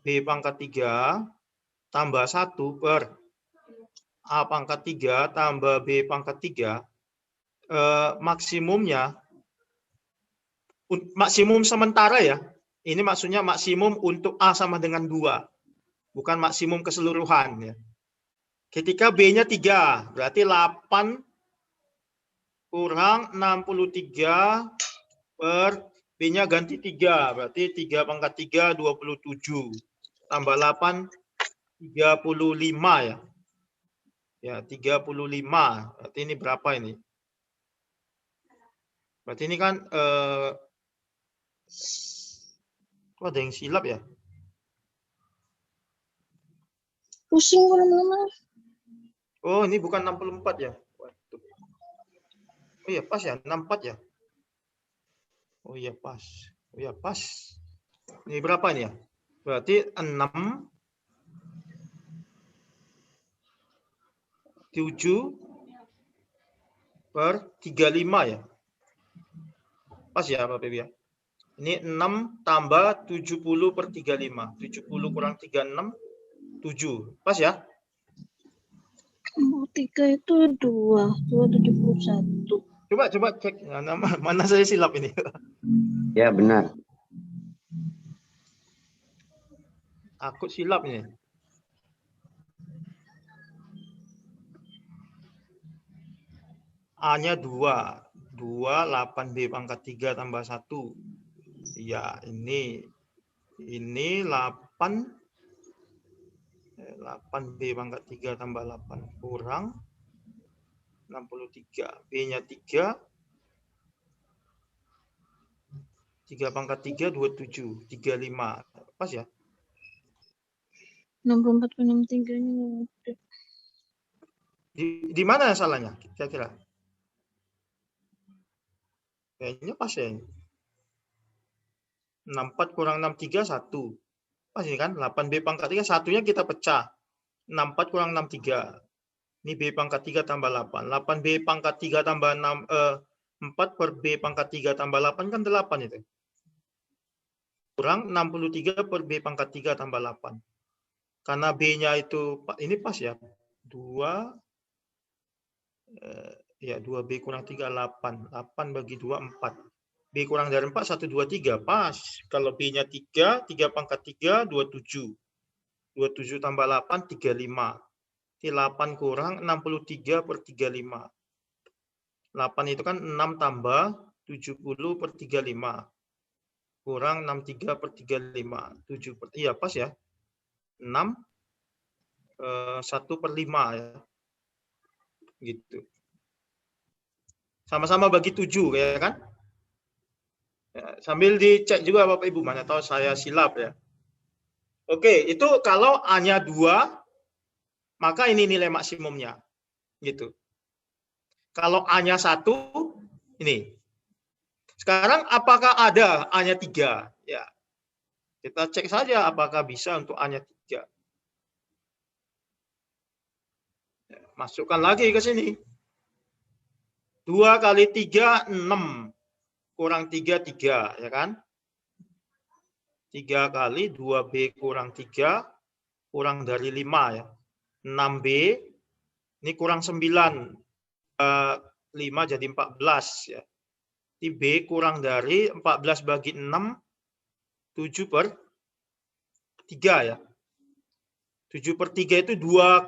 B pangkat 3 tambah 1 per A pangkat 3 tambah B pangkat 3 maksimumnya maksimum sementara ya. Ini maksudnya maksimum untuk A sama dengan 2. Bukan maksimum keseluruhan ya. Ketika B-nya 3, berarti 8 kurang 63 per B-nya ganti 3, berarti 3 pangkat 3, 27. Tambah 8, 35 ya. Ya, 35. Berarti ini berapa ini? Berarti ini kan, ada yang silap ya? Pusing kemana-mana. Oh, ini bukan 64 ya? Waduh. Oh iya, pas ya, 64 ya? Oh iya, pas. Oh iya, pas. Ini berapa ini ya? Berarti 6, 7 per 35 ya? Pas ya, Bapak Ibu ya? Ini 6 tambah 70 per 35. 70 kurang 36, 7. Pas ya? 3 itu 2, 271. Coba cek. Mana saya silap ini? Ya, benar. Aku silap ini. A-nya 2. 2, 8B pangkat 3 tambah 1. Ya, ini 8. 8B pangkat 3 tambah 8 kurang 63. B-nya 3. 3 pangkat 3, 27. 35. Pas ya? 64 ke 63 ini. Di mana salahnya kira-kira? Kayaknya pas ya. 64 kurang 63, 1. Pas ini kan, 8B pangkat 3, satunya kita pecah. 64 kurang 63. Ini B pangkat 3 tambah 8. 8B pangkat 3 tambah 4 per B pangkat 3 tambah 8 kan 8 itu. Kurang 63 per B pangkat 3 tambah 8. Karena B-nya itu, ini pas ya. 2, ya 2B kurang 3, 8. 8 bagi 2, 4. B kurang dari 4, 1, 2, 3. Pas. Kalau B-nya 3, 3 pangkat 3, 27. 27 tambah 8, 35. Ini 8 kurang 63 per 35. 8 itu kan 6 tambah 70 per 35. Kurang 63 per 35. 7 per, iya pas ya. 6, 1 per 5 ya. Gitu. Sama-sama bagi 7 ya kan? Ya, sambil dicek juga Bapak Ibu, mana tahu saya silap ya. Oke, itu kalau A-nya 2, maka ini nilai maksimumnya. Gitu. Kalau A-nya 1, ini. Sekarang apakah ada A-nya 3? Ya. Kita cek saja apakah bisa untuk A-nya 3. Ya, masukkan lagi ke sini. 2 kali 3, 6. Kurang 3, 3. Ya kan? 3 kali 2B kurang 3. Kurang dari 5 ya. 6B. Ini kurang 9. 5 jadi 14 ya. Di B kurang dari 14 bagi 6, 7 per 3 ya. 7 per 3 itu 2,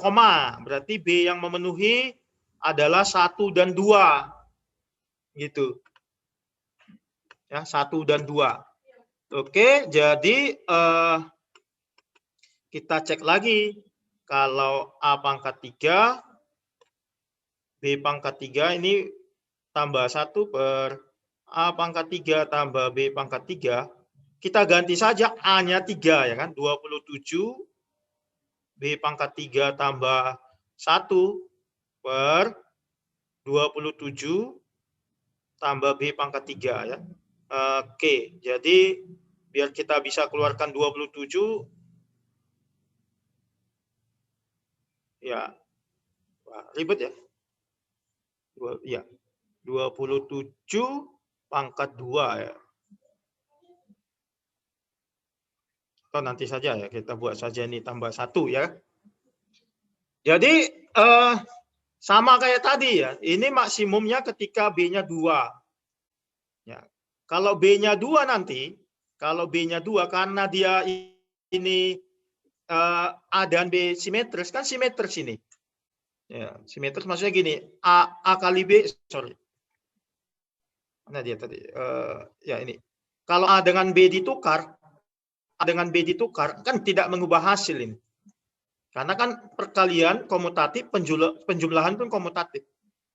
berarti B yang memenuhi adalah 1 dan 2. Gitu. Ya, 1 dan 2. Oke, jadi kita cek lagi. Kalau A pangkat 3, B pangkat 3 ini tambah 1 per A pangkat 3 tambah B pangkat 3, kita ganti saja A-nya 3 ya kan, 27 B pangkat 3 tambah 1 per 27 tambah B pangkat 3 ya. Oke, jadi biar kita bisa keluarkan 27 ya. Wah, ribet ya. Ya. 27 pangkat 2 ya. Atau nanti saja ya, kita buat saja ini tambah 1 ya. Jadi sama kayak tadi ya, ini maksimumnya ketika B-nya 2. Ya. Kalau B-nya 2 nanti, kalau B-nya 2 karena dia ini A dan B simetris, kan simetris ini. Ya, simetris maksudnya gini, A kali B, sorry. Mana dia tadi? Ya ini. Kalau A dengan B ditukar, A dengan B ditukar, kan tidak mengubah hasil ini. Karena kan perkalian komutatif, penjumlahan pun komutatif.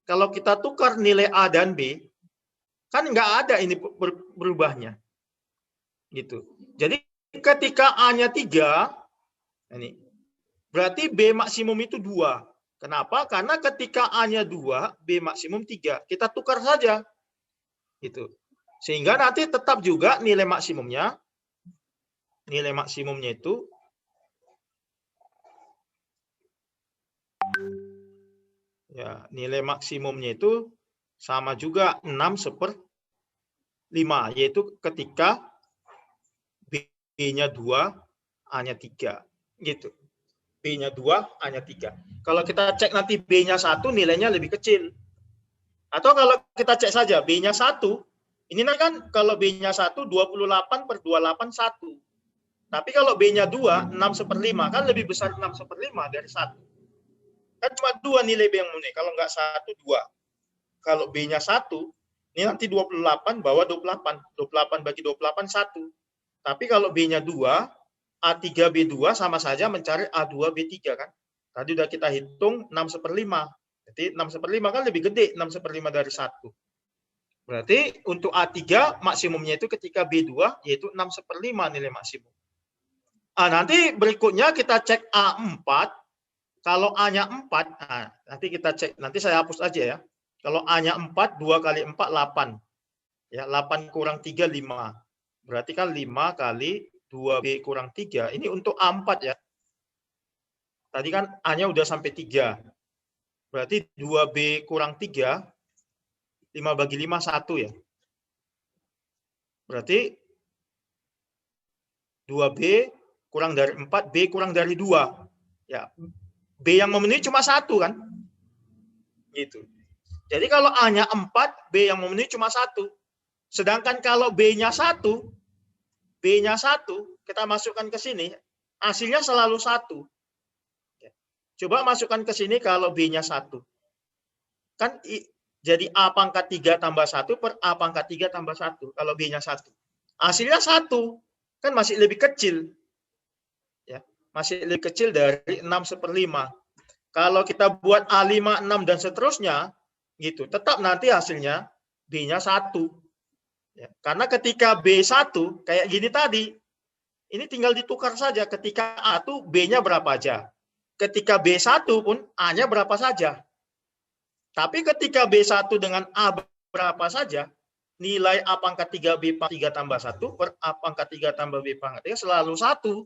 Kalau kita tukar nilai A dan B, kan nggak ada ini berubahnya. Gitu. Jadi ketika A-nya 3, ini, berarti B maksimum itu 2. Kenapa? Karena ketika A-nya 2, B maksimum 3. Kita tukar saja. Gitu. Sehingga nanti tetap juga nilai maksimumnya itu ya, nilai maksimumnya itu sama juga 6/5, yaitu ketika B-nya 2, A-nya 3. Gitu. B-nya 2, A-nya 3. Kalau kita cek nanti B-nya 1, nilainya lebih kecil. Atau kalau kita cek saja B-nya 1, ini kan kalau B-nya 1, 28 per 28, 1. Tapi kalau B-nya 2, 6/5, kan lebih besar 6/5 dari 1. Kan cuma 2 nilai B yang memenuhi, kalau nggak 1, 2. Kalau B-nya 1, ini nanti 28, bawah 28. 28 bagi 28, 1. Tapi kalau B-nya 2, A3B2 sama saja mencari A2B3 kan. Tadi udah kita hitung 6/5. Jadi 6/5 kan lebih gede 6/5 dari 1. Berarti untuk A3 maksimumnya itu ketika B2 yaitu 6/5 nilai maksimum. Nanti berikutnya kita cek A4. Kalau A-nya 4, nah, nanti kita cek, nanti saya hapus aja ya. Kalau A-nya 4, 2 kali 4, 8. Ya, 8 kurang 3, 5. Berarti kan 5 kali 2B kurang 3. Ini untuk A4 ya. Tadi kan A-nya udah sampai 3. Berarti 2B kurang 3, 5 bagi 5, 1 ya. Berarti 2B kurang dari 4, B kurang dari 2. Ya, B yang memenuhi cuma 1 kan? Gitu. Jadi kalau A-nya 4, B yang memenuhi cuma 1. Sedangkan kalau B-nya 1, B-nya 1, kita masukkan ke sini, hasilnya selalu 1. Coba masukkan ke sini kalau B-nya 1. Kan jadi A pangkat 3 tambah 1 per A pangkat 3 tambah 1 kalau B-nya 1. Hasilnya 1. Kan masih lebih kecil. Ya, masih lebih kecil dari 6/5. Kalau kita buat A5, 6 dan seterusnya, gitu, tetap nanti hasilnya B-nya 1. Ya, karena ketika B1 kayak gini tadi, ini tinggal ditukar saja. Ketika A itu B-nya berapa aja. Ketika B1 pun A-nya berapa saja. Tapi ketika B1 dengan A berapa saja, nilai A pangkat 3 B pangkat 3 tambah 1 per A pangkat 3 tambah B pangkat 3 selalu 1.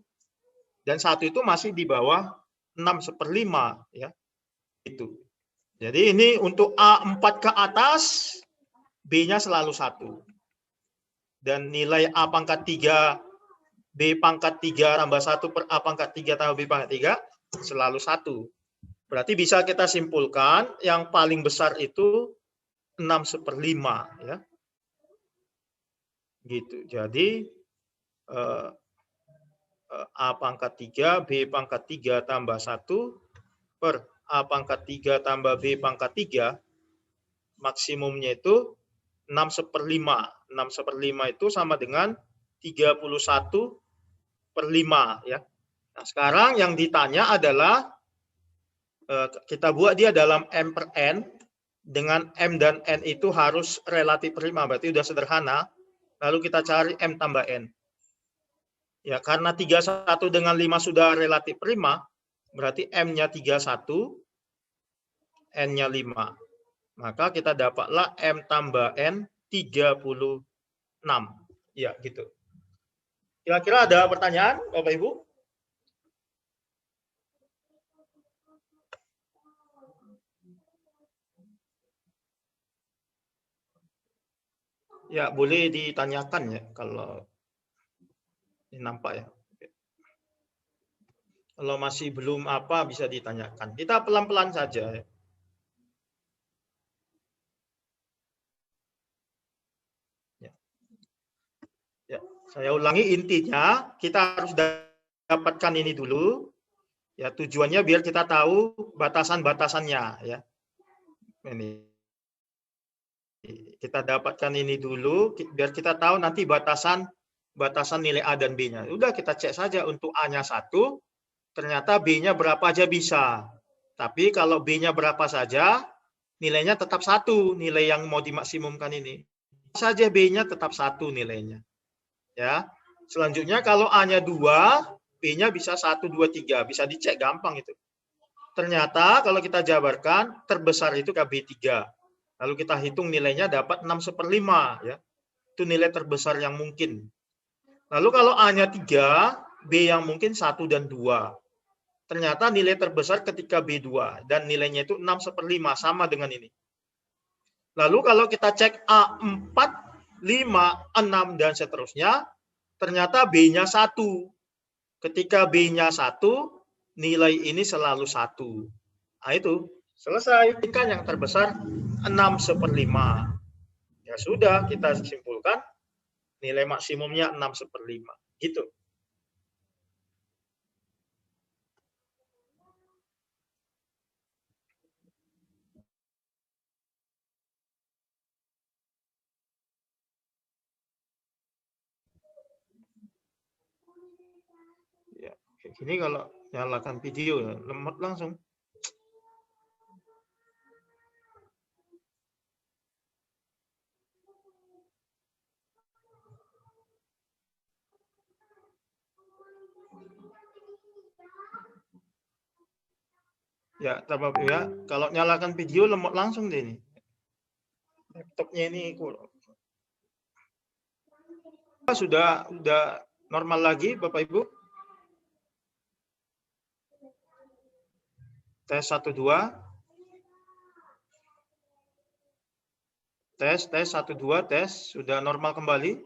Dan 1 itu masih di bawah 6/5 ya. Itu. Jadi ini untuk A4 ke atas, B-nya selalu 1. Dan nilai A pangkat 3 B pangkat 3 tambah 1 per A pangkat 3 tambah B pangkat 3 selalu 1. Berarti bisa kita simpulkan yang paling besar itu 6/5 ya. Gitu. Jadi A pangkat 3 B pangkat 3 tambah 1 per A pangkat 3 tambah B pangkat 3 maksimumnya itu 6/5. 6/5 itu sama dengan 31/5 ya. Nah, sekarang yang ditanya adalah kita buat dia dalam M per N dengan M dan N itu harus relatif prima, berarti sudah sederhana. Lalu kita cari M tambah N. Ya, karena 31 dengan 5 sudah relatif prima, berarti M-nya 31, N-nya 5. Maka kita dapatlah M tambah N 36. Ya, gitu. Kira-kira ada pertanyaan, Bapak Ibu? Ya, boleh ditanyakan ya kalau ini nampak ya. Kalau masih belum apa bisa ditanyakan. Kita pelan-pelan saja ya. Ya, saya ulangi intinya kita harus dapatkan ini dulu. Ya, tujuannya biar kita tahu batasan-batasannya ya. Ini kita dapatkan ini dulu biar kita tahu nanti batasan nilai A dan B-nya. Udah kita cek saja untuk A-nya 1, ternyata B-nya berapa aja bisa. Tapi kalau B-nya berapa saja, nilainya tetap 1, nilai yang mau dimaksimumkan ini. Saja B-nya tetap 1 nilainya. Ya. Selanjutnya kalau A-nya 2, B-nya bisa 1, 2, 3. Bisa dicek gampang itu. Ternyata kalau kita jabarkan, terbesar itu KB3. Lalu kita hitung nilainya dapat 6/5. Ya. Itu nilai terbesar yang mungkin. Lalu kalau A-nya 3, B yang mungkin 1 dan 2. Ternyata nilai terbesar ketika B2. Dan nilainya itu 6/5, sama dengan ini. Lalu kalau kita cek A4, 5, 6, dan seterusnya, ternyata B-nya 1. Ketika B-nya 1, nilai ini selalu 1. Nah itu, selesai. Kan yang terbesar 6/5. Ya sudah, kita simpulkan nilai maksimumnya 6/5. Gitu. Ya, kayak gini kalau nyalakan video ya, lemot langsung. Ya, Bapak Ibu ya. Kalau nyalakan video lemot langsung deh ini. Laptopnya ini sudah normal lagi Bapak Ibu. Tes 1 2. Tes 1 2 tes sudah normal kembali.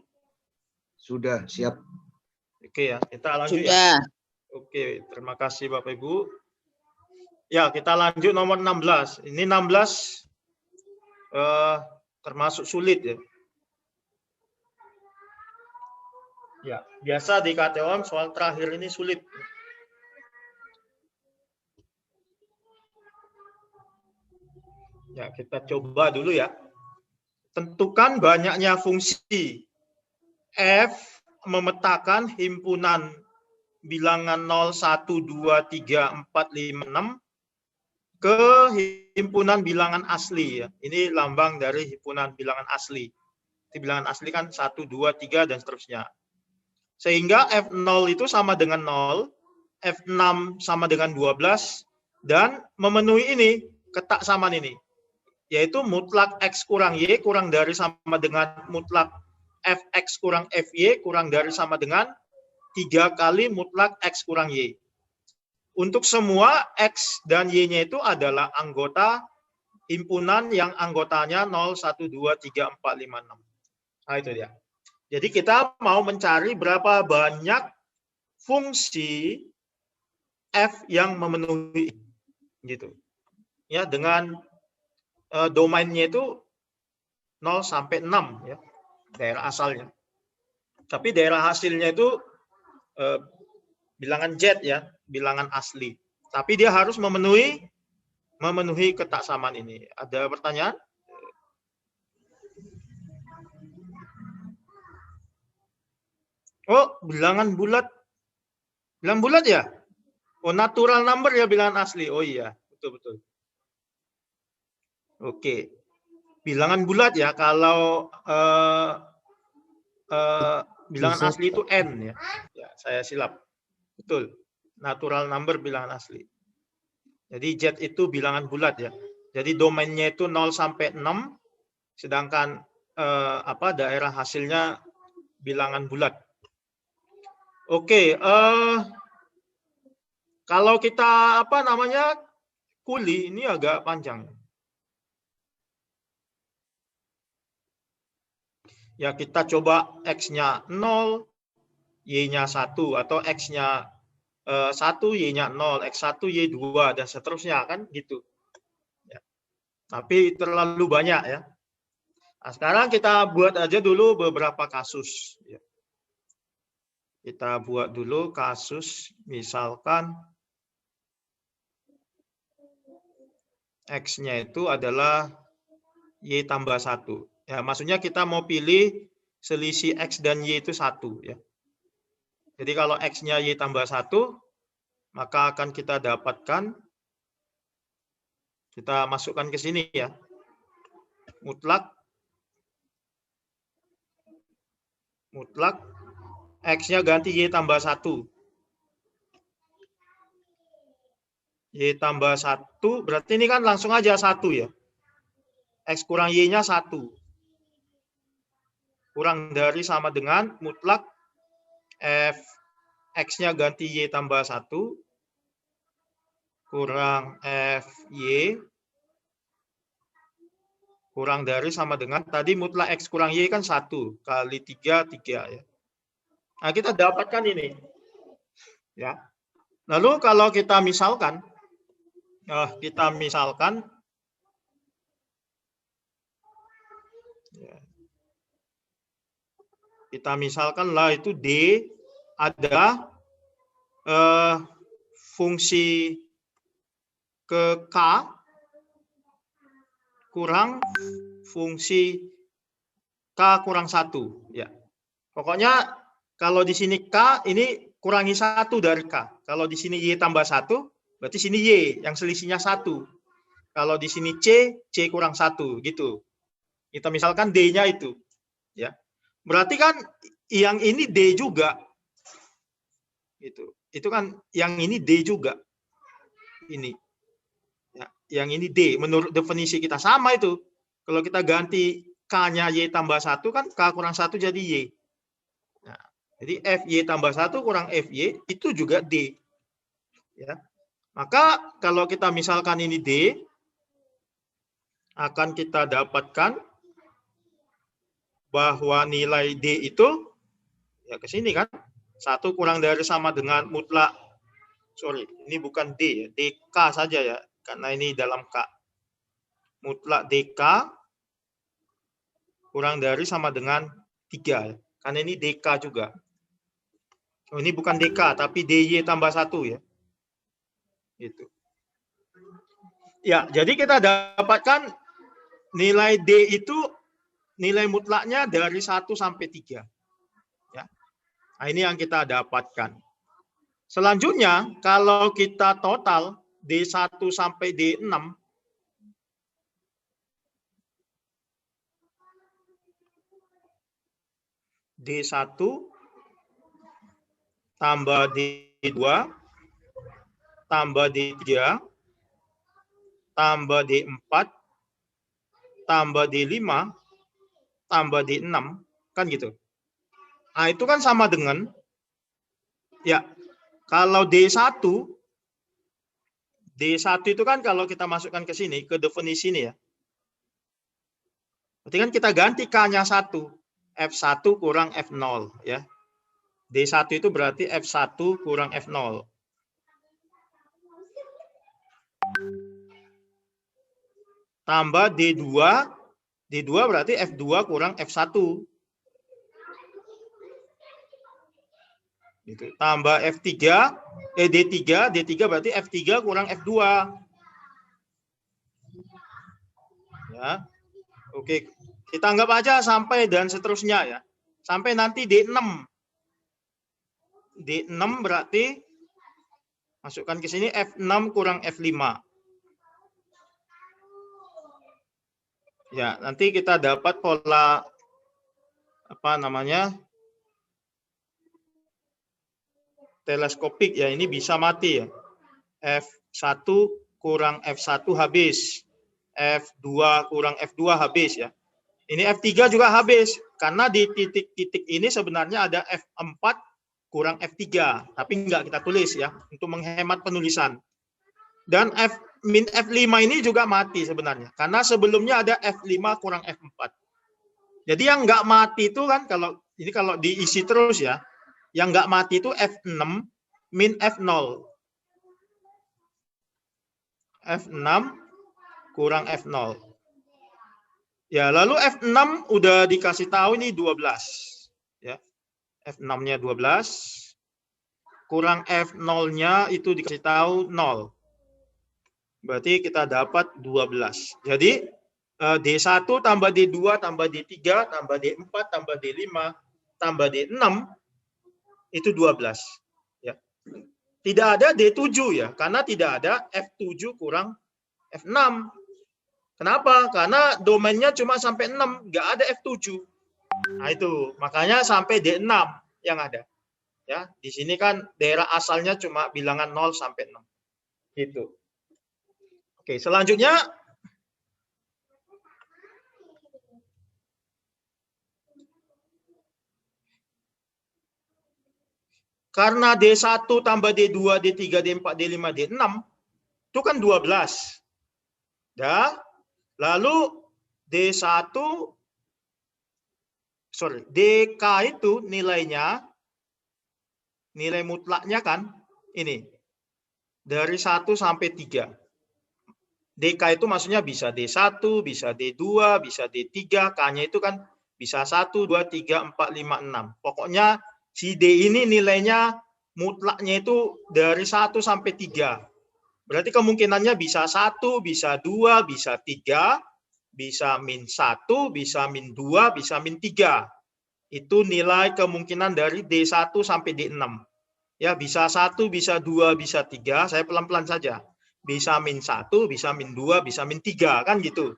Sudah, siap. Oke ya, kita lanjut ya. Sudah. Oke, terima kasih Bapak Ibu. Ya, kita lanjut nomor 16. Ini 16 termasuk sulit ya. Ya, biasa di KTOM soal terakhir ini sulit. Ya, kita coba dulu ya. Tentukan banyaknya fungsi F memetakan himpunan bilangan 0, 1, 2, 3, 4, 5, 6 ke himpunan bilangan asli. Ya. Ini lambang dari himpunan bilangan asli. Di bilangan asli kan 1, 2, 3, dan seterusnya. Sehingga F0 itu sama dengan 0, F6 sama dengan 12, dan memenuhi ini, ketaksamaan ini. Yaitu mutlak X kurang Y kurang dari sama dengan mutlak Fx kurang Fy kurang dari sama dengan 3 kali mutlak X kurang Y. Untuk semua X dan Y-nya itu adalah anggota himpunan yang anggotanya 0, 1, 2, 3, 4, 5, 6. Nah itu dia. Jadi kita mau mencari berapa banyak fungsi F yang memenuhi gitu. Ya, dengan domainnya itu 0 sampai 6 ya, daerah asalnya. Tapi daerah hasilnya itu bilangan Z ya, bilangan asli. Tapi dia harus memenuhi ketaksamaan ini. Ada pertanyaan? Oh, bilangan bulat. Bilangan bulat ya? Oh, natural number ya bilangan asli. Oh iya, betul-betul. Oke. Bilangan bulat ya, kalau bilangan asli itu N ya. Ya, saya silap. Betul. Natural number bilangan asli. Jadi Z itu bilangan bulat ya. Jadi domainnya itu 0 sampai 6, sedangkan daerah hasilnya bilangan bulat. Oke, kalau kita kuli ini agak panjang. Ya, kita coba X-nya 0, Y-nya 1, atau X-nya 1, Y-nya 0, X1, Y2, dan seterusnya, kan gitu. Ya. Tapi terlalu banyak ya. Nah, sekarang kita buat aja dulu beberapa kasus. Ya. Kita buat dulu kasus, misalkan X-nya itu adalah Y tambah 1. Ya, maksudnya kita mau pilih selisih X dan Y itu 1. Ya. Jadi kalau X-nya Y tambah 1, maka akan kita dapatkan, kita masukkan ke sini ya, mutlak X-nya ganti Y tambah 1. Y tambah 1, berarti ini kan langsung aja 1 ya. X kurang Y-nya 1. Kurang dari sama dengan mutlak F X-nya ganti Y tambah 1 kurang Fy kurang dari sama dengan tadi mutlak X kurang Y kan 1 kali 3, 3 ya. Nah, kita dapatkan ini. Ya. Lalu kalau kita misalkan lah itu D ada fungsi ke K kurang fungsi K kurang 1 ya. Pokoknya kalau di sini K ini kurangi 1 dari K. Kalau di sini Y tambah 1, berarti sini Y yang selisihnya 1. Kalau di sini C kurang 1 gitu. Kita misalkan D-nya itu ya. Berarti kan yang ini D juga. Itu kan yang ini D juga. Ini. yang ini D. Menurut definisi kita sama itu. Kalau kita ganti K-nya Y tambah 1 kan K kurang 1 jadi Y. Nah, jadi FY tambah 1 kurang FY itu juga D. Ya. Maka kalau kita misalkan ini D, akan kita dapatkan bahwa nilai D itu ya ke sini kan. 1 kurang dari sama dengan mutlak. Sorry, ini bukan D ya, DK saja ya, karena ini dalam K. Mutlak DK kurang dari sama dengan 3 ya. Karena ini DK juga. Oh, ini bukan DK tapi DY tambah 1 ya. Gitu. Ya, jadi kita dapatkan nilai D itu nilai mutlaknya dari 1 sampai 3. Ya. Nah, ini yang kita dapatkan. Selanjutnya, kalau kita total D1 sampai D6, D1 tambah D2 tambah D3 tambah D4 tambah D5 tambah D6 kan gitu. Nah, itu kan sama dengan ya kalau D1 itu kan kalau kita masukkan ke sini ke definisi ini ya. Berarti kan kita ganti K-nya 1. F1 kurang F0 ya. D1 itu berarti F1 kurang F0. Tambah D2. D2 berarti F2 kurang F1. Gitu. Tambah F3. D3 berarti F3 kurang F2. Ya. Oke. Kita anggap aja sampai dan seterusnya ya. Sampai nanti D6. D6 berarti masukkan ke sini F6 kurang F5. Ya, nanti kita dapat pola apa namanya? Teleskopik ya, ini bisa mati ya. F1 kurang F1 habis. F2 kurang F2 habis ya. Ini F3 juga habis karena di titik-titik ini sebenarnya ada F4 kurang F3, tapi enggak kita tulis ya untuk menghemat penulisan. Dan F5 ini juga mati sebenarnya karena sebelumnya ada F5 kurang F4. Jadi yang enggak mati itu kan kalau diisi terus ya, yang enggak mati itu F6 min F0. F6 kurang F0. Ya, lalu F6 udah dikasih tahu ini 12. Ya. F6-nya 12. Kurang F0-nya itu dikasih tahu 0. Berarti kita dapat 12. Jadi D1 tambah D2 tambah D3 tambah D4 tambah D5 tambah D6 itu 12. Ya. Tidak ada D7 ya, karena tidak ada F7 kurang F6. Kenapa? Karena domainnya cuma sampai 6, nggak ada F7. Nah itu, makanya sampai D6 yang ada. Ya, di sini kan daerah asalnya cuma bilangan 0 sampai 6. Gitu. Oke, selanjutnya karena D1 tambah D2, D3, D4, D5, D6 itu kan 12. Ya. Lalu DK itu nilainya, nilai mutlaknya kan ini, dari 1 sampai 3. DK itu maksudnya bisa D1, bisa D2, bisa D3, K-nya itu kan bisa 1, 2, 3, 4, 5, 6. Pokoknya si D ini nilainya mutlaknya itu dari 1 sampai 3. Berarti kemungkinannya bisa 1, bisa 2, bisa 3, bisa min 1, bisa min 2, bisa min 3. Itu nilai kemungkinan dari D1 sampai D6. Ya, bisa 1, bisa 2, bisa 3. Saya pelan-pelan saja. Bisa min 1, bisa min 2, bisa min 3. Kan gitu.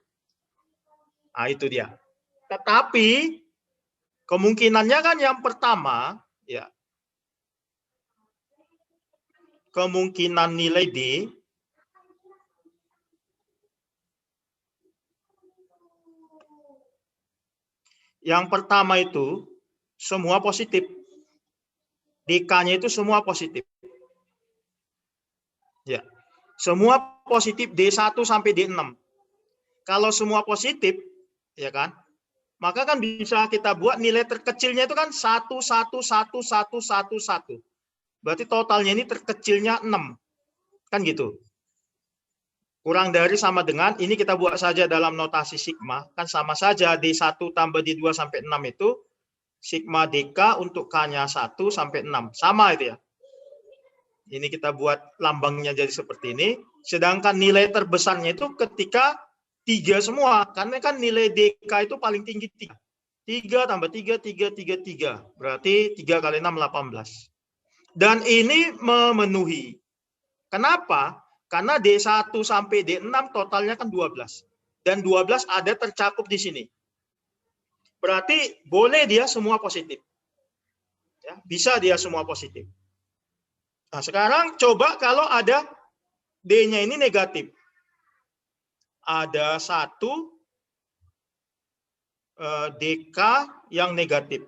Nah, itu dia. Tetapi kemungkinannya kan yang pertama, ya, kemungkinan nilai D Yang pertama itu semua positif. DK-nya itu semua positif. Ya. Semua positif D1 sampai D6. Kalau semua positif, ya kan? Maka kan bisa kita buat nilai terkecilnya itu kan 1, 1, 1, 1, 1, 1. Berarti totalnya ini terkecilnya 6. Kan gitu. Kurang dari sama dengan, ini kita buat saja dalam notasi sigma. Kan sama saja D1 tambah D2 sampai 6 itu, sigma DK untuk K-nya 1 sampai 6. Sama itu ya. Ini kita buat lambangnya jadi seperti ini. Sedangkan nilai terbesarnya itu ketika 3 semua. Karena kan nilai DK itu paling tinggi 3. 3 tambah 3, 3, 3, 3. Berarti 3 kali 6, 18. Dan ini memenuhi. Kenapa? Karena D1 sampai D6 totalnya kan 12. Dan 12 ada tercakup di sini. Berarti boleh dia semua positif. Ya, bisa dia semua positif. Nah, sekarang coba kalau ada D-nya ini negatif. Ada 1 DK yang negatif.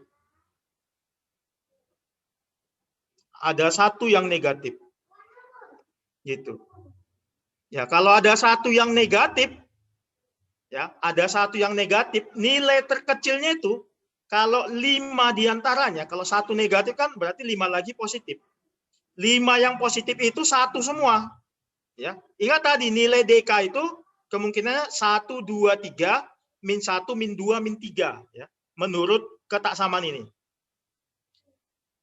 Ada 1 yang negatif. Gitu. Ya, kalau ada 1 yang negatif, ya, ada 1 yang negatif, nilai terkecilnya itu kalau 5 diantaranya, kalau 1 negatif kan berarti 5 lagi positif. 5 yang positif itu 1 semua. Ya. Ingat tadi nilai DK itu kemungkinannya 1, 2, 3, min 1, min 2, min 3. Ya. Menurut ketaksamaan ini.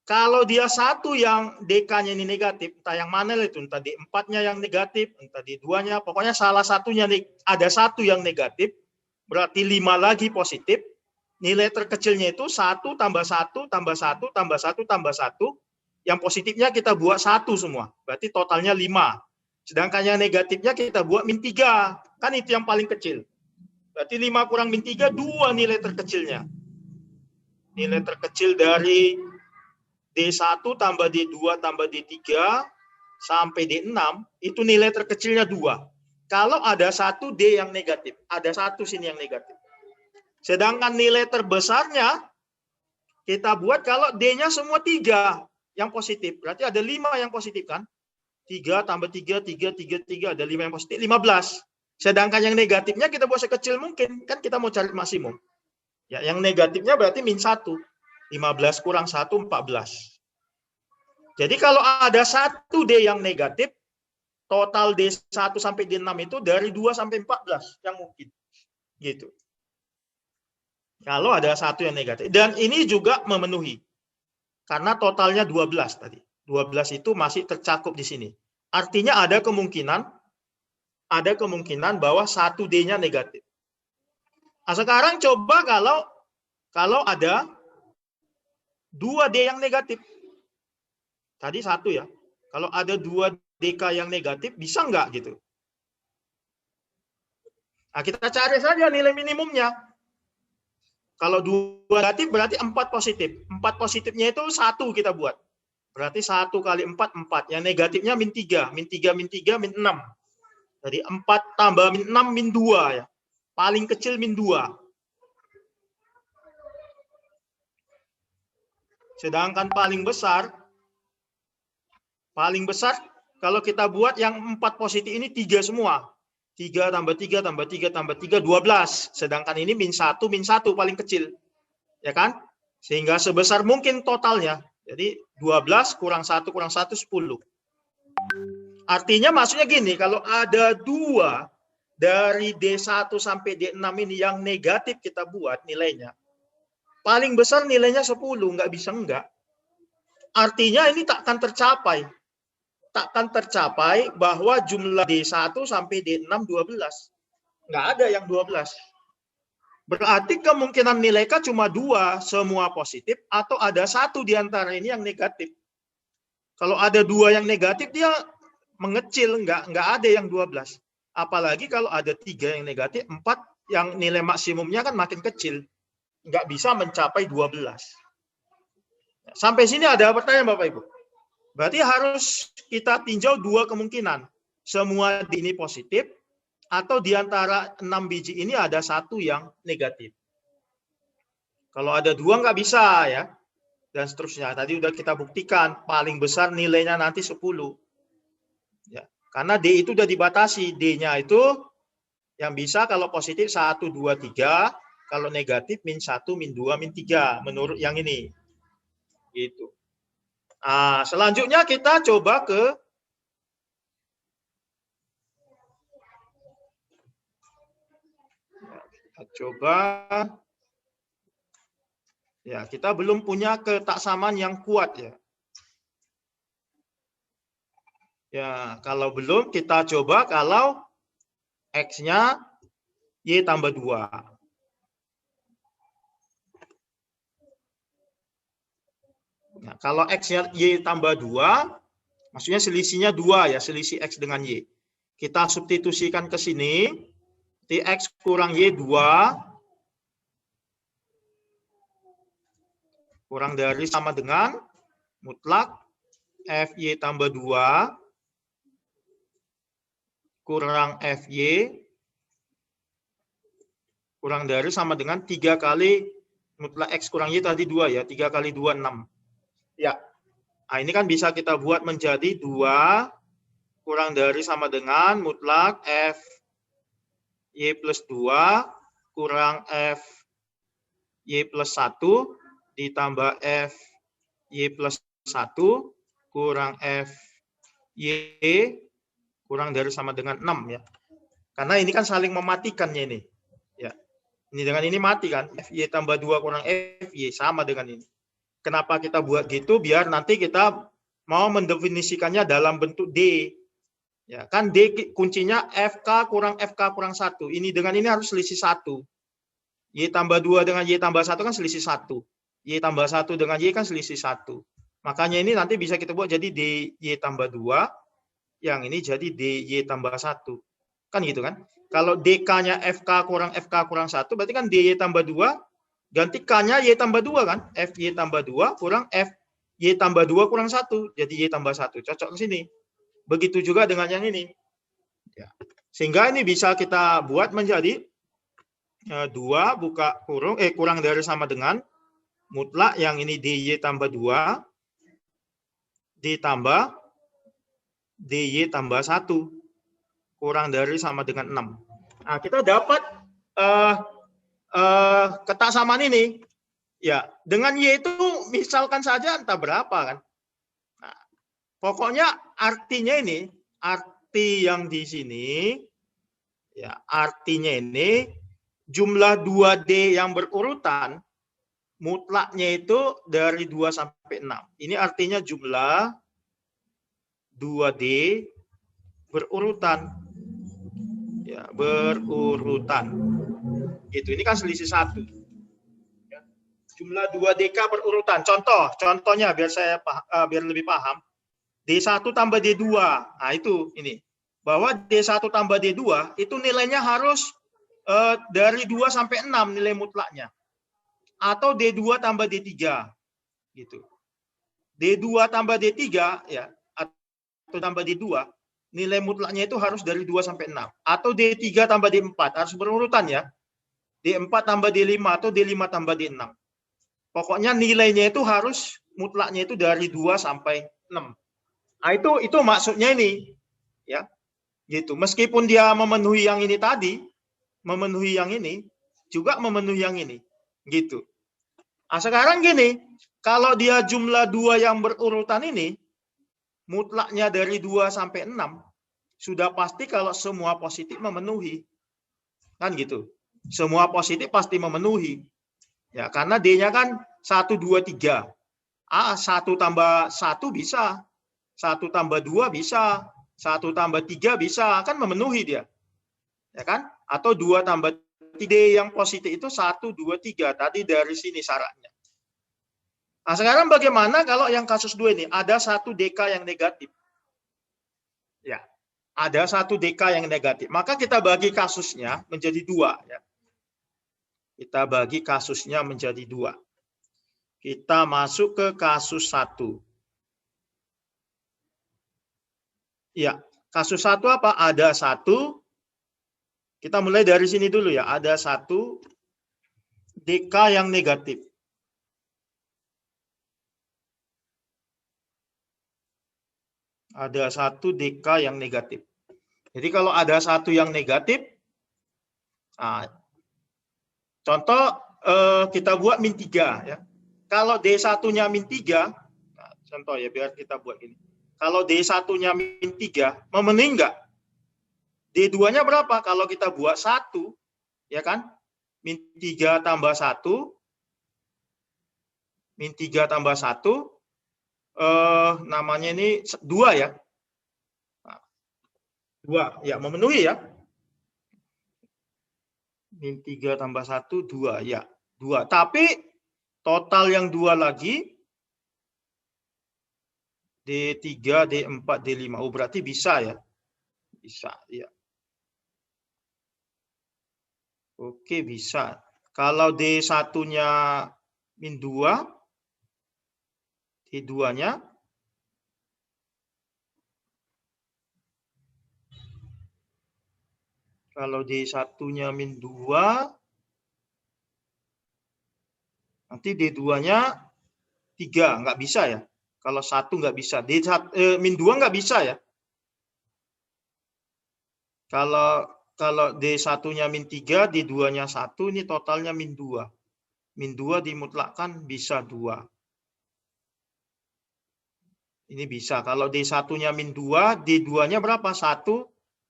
Kalau dia 1 yang DK-nya ini negatif, entah yang mana itu, entah D4-nya yang negatif, entah D2-nya, pokoknya salah satunya ada 1 yang negatif, berarti 5 lagi positif. Nilai terkecilnya itu 1 tambah 1 tambah 1 tambah 1 tambah 1. Yang positifnya kita buat 1 semua. Berarti totalnya 5. Sedangkan yang negatifnya kita buat min 3. Kan itu yang paling kecil. Berarti 5 kurang min 3, 2 nilai terkecilnya. Nilai terkecil dari D1 tambah D2 tambah D3 sampai D6, itu nilai terkecilnya 2. Kalau ada 1 D yang negatif. Ada 1 sini yang negatif. Sedangkan nilai terbesarnya, kita buat kalau D-nya semua 3 yang positif. Berarti ada 5 yang positif kan? 3 tambah 3, 3, 3, 3. Ada 5 yang positif, 15. Sedangkan yang negatifnya kita buat sekecil mungkin. Kan kita mau cari maksimum. Ya, yang negatifnya berarti min 1. 15 kurang 1, 14. Jadi kalau ada 1 D yang negatif, total D1 sampai D6 itu dari 2 sampai 14 yang mungkin. Gitu. Kalau ada 1 yang negatif. Dan ini juga memenuhi. Karena totalnya 12 tadi. 12 itu masih tercakup di sini. Artinya ada kemungkinan bahwa 1 D-nya negatif. Nah, sekarang coba kalau ada 2 D yang negatif. Tadi 1 ya. Kalau ada 2 DK yang negatif, bisa nggak gitu? Nah, kita cari saja nilai minimumnya. Kalau 2 negatif berarti 4 positif. 4 positifnya itu 1 kita buat. Berarti 1 kali 4, 4. Yang negatifnya min 3. Min 3, min 3, min 6. Jadi 4 tambah min 6, min 2 ya. Paling kecil min 2. Sedangkan paling besar kalau kita buat yang 4 positif ini 3 semua. 3 tambah 3 tambah 3 tambah 3, 12. Sedangkan ini min 1 paling kecil. Ya kan? Sehingga sebesar mungkin totalnya. Jadi 12 kurang 1 kurang 1, 10. Artinya maksudnya gini, kalau ada 2 dari D1 sampai D6 ini yang negatif kita buat nilainya. Paling besar nilainya 10, nggak bisa enggak. Artinya ini takkan tercapai. Takkan tercapai bahwa jumlah D1 sampai D6 12. Nggak ada yang 12. Berarti kemungkinan nilai K cuma 2, semua positif, atau ada 1 di antara ini yang negatif. Kalau ada 2 yang negatif, dia mengecil, nggak ada yang 12. Apalagi kalau ada 3 yang negatif, 4 yang nilai maksimumnya kan makin kecil. Nggak bisa mencapai 12. Sampai sini ada pertanyaan Bapak Ibu? Berarti harus kita tinjau 2 kemungkinan. Semua D ini positif, atau di antara 6 biji ini ada 1 yang negatif. Kalau ada 2 nggak bisa ya. Dan seterusnya. Tadi udah kita buktikan paling besar nilainya nanti 10. Ya. Karena D itu udah dibatasi. D-nya itu yang bisa kalau positif 1, 2, 3. Kalau negatif min 1, min 2, min 3. Menurut yang ini. Gitu. Nah, selanjutnya kita coba ke ya, kita belum punya ketaksamaan yang kuat ya. Ya, kalau belum kita coba kalau X-nya Y tambah 2. Nah, kalau X-nya Y tambah 2, maksudnya selisihnya 2 ya, selisih X dengan Y. Kita substitusikan ke sini, X kurang Y 2, kurang dari sama dengan mutlak FY tambah 2, kurang FY, kurang dari sama dengan 3 kali mutlak X kurang Y tadi 2 ya, 3 kali 2, 6. Ya, nah ini kan bisa kita buat menjadi 2 kurang dari sama dengan mutlak F Y plus 2 kurang F Y plus 1 ditambah F Y plus 1 kurang F Y kurang dari sama dengan 6 ya. Karena ini kan saling mematikannya ini. Ya. Ini dengan ini mati kan. F Y tambah 2 kurang F Y sama dengan ini. Kenapa kita buat gitu? Biar nanti kita mau mendefinisikannya dalam bentuk D. Ya, kan D kuncinya FK kurang 1. Ini dengan ini harus selisih 1. Y tambah 2 dengan Y tambah 1 kan selisih 1. Y tambah 1 dengan Y kan selisih 1. Makanya ini nanti bisa kita buat jadi DY tambah 2. Yang ini jadi DY tambah 1. Kan gitu kan? Kalau DK-nya FK kurang 1, berarti kan DY tambah 2. Ganti K-nya Y tambah 2 kan? FY tambah 2 kurang FY tambah 2 kurang 1. Jadi Y tambah 1. Cocok ke sini. Begitu juga dengan yang ini. Ya. Sehingga ini bisa kita buat menjadi 2 buka kurung, kurang dari sama dengan mutlak yang ini DY tambah 2 ditambah DY tambah 1 kurang dari sama dengan 6. Nah, kita dapat ketaksamaan ini. Ya, dengan Y itu misalkan saja entah berapa kan. Nah, pokoknya artinya ini, arti yang di sini, ya artinya ini jumlah 2D yang berurutan, mutlaknya itu dari 2 sampai 6. Ini artinya jumlah 2D berurutan. Ya, berurutan. Gitu. Ini kan selisih 1. Ya. Jumlah 2DK berurutan. Contohnya biar lebih paham. D1 tambah D2. Nah, itu ini. Bahwa D1 tambah D2 itu nilainya harus dari 2 sampai 6 nilai mutlaknya. Atau D2 tambah D3. Gitu. D2 tambah D3 ya atau tambah D2 nilai mutlaknya itu harus dari 2 sampai 6. Atau D3 tambah D4 harus berurutan ya. D4 tambah D5 atau D5 tambah D6. Pokoknya nilainya itu harus mutlaknya itu dari 2 sampai 6. Nah, itu maksudnya ini. Ya. Gitu. Meskipun dia memenuhi yang ini tadi, memenuhi yang ini, juga memenuhi yang ini. Gitu. Nah, sekarang gini, kalau dia jumlah 2 yang berurutan ini, mutlaknya dari 2 sampai 6, sudah pasti kalau semua positif memenuhi. Kan gitu. Semua positif pasti memenuhi. Ya, karena D-nya kan 1, 2, 3. 1 tambah 1 bisa. 1 tambah 2 bisa. 1 tambah 3 bisa. Kan memenuhi dia. Ya kan? Atau 2 tambah 3 yang positif itu 1, 2, 3. Tadi dari sini syaratnya. Nah, sekarang bagaimana kalau yang kasus 2 ini? Ada 1 DK yang negatif. Ya, ada 1 DK yang negatif. Maka kita bagi kasusnya menjadi 2. Ya. Kita bagi kasusnya menjadi 2. Kita masuk ke kasus 1. Ya, kasus 1 apa? Ada 1. Kita mulai dari sini dulu ya. Ada 1 DK yang negatif. Ada satu DK yang negatif. Jadi kalau ada satu yang negatif, nah, contoh kita buat min 3 ya. Kalau D1-nya min 3, nah, contoh ya biar kita buat ini. Kalau D1-nya min 3, memenuhi enggak? D2-nya berapa? Kalau kita buat 1, ya kan? Min 3 tambah 1, min 3 tambah 1, namanya ini 2 ya. 2, ya memenuhi ya. Min 3 tambah 1, 2, ya. 2. Tapi total yang 2 lagi, D3, D4, D5. Oh, berarti bisa ya. Bisa, ya. Oke, bisa. Kalau D1-nya min 2, D2-nya kalau D1-nya min 2, nanti D2-nya 3, nggak bisa ya. Kalau 1 nggak bisa. Min 2 nggak bisa ya. Kalau D1-nya min 3, D2-nya 1, ini totalnya min 2. Min 2 dimutlakkan bisa 2. Ini bisa. Kalau D1-nya min 2, D2-nya berapa? 1,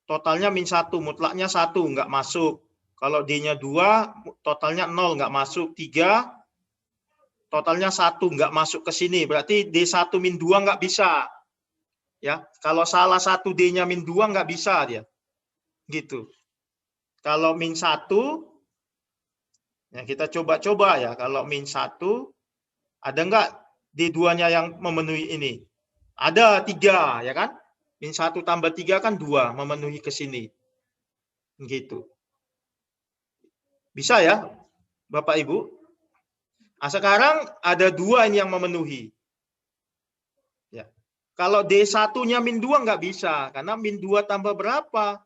totalnya min 1. Mutlaknya 1, nggak masuk. Kalau D-nya 2, totalnya 0, nggak masuk. 3, totalnya 1, nggak masuk ke sini. Berarti D1 min 2 nggak bisa. Ya, kalau salah satu D-nya min 2 nggak bisa dia. Gitu. Kalau min 1, ya kita coba-coba ya. Kalau min 1, ada nggak D2-nya yang memenuhi ini? Ada 3, ya kan? Min 1 tambah 3 kan 2, memenuhi ke sini. Gitu. Bisa ya, Bapak Ibu? Nah, sekarang ada 2 ini yang memenuhi. Ya. Kalau D1-nya min 2 nggak bisa, karena min 2 tambah berapa?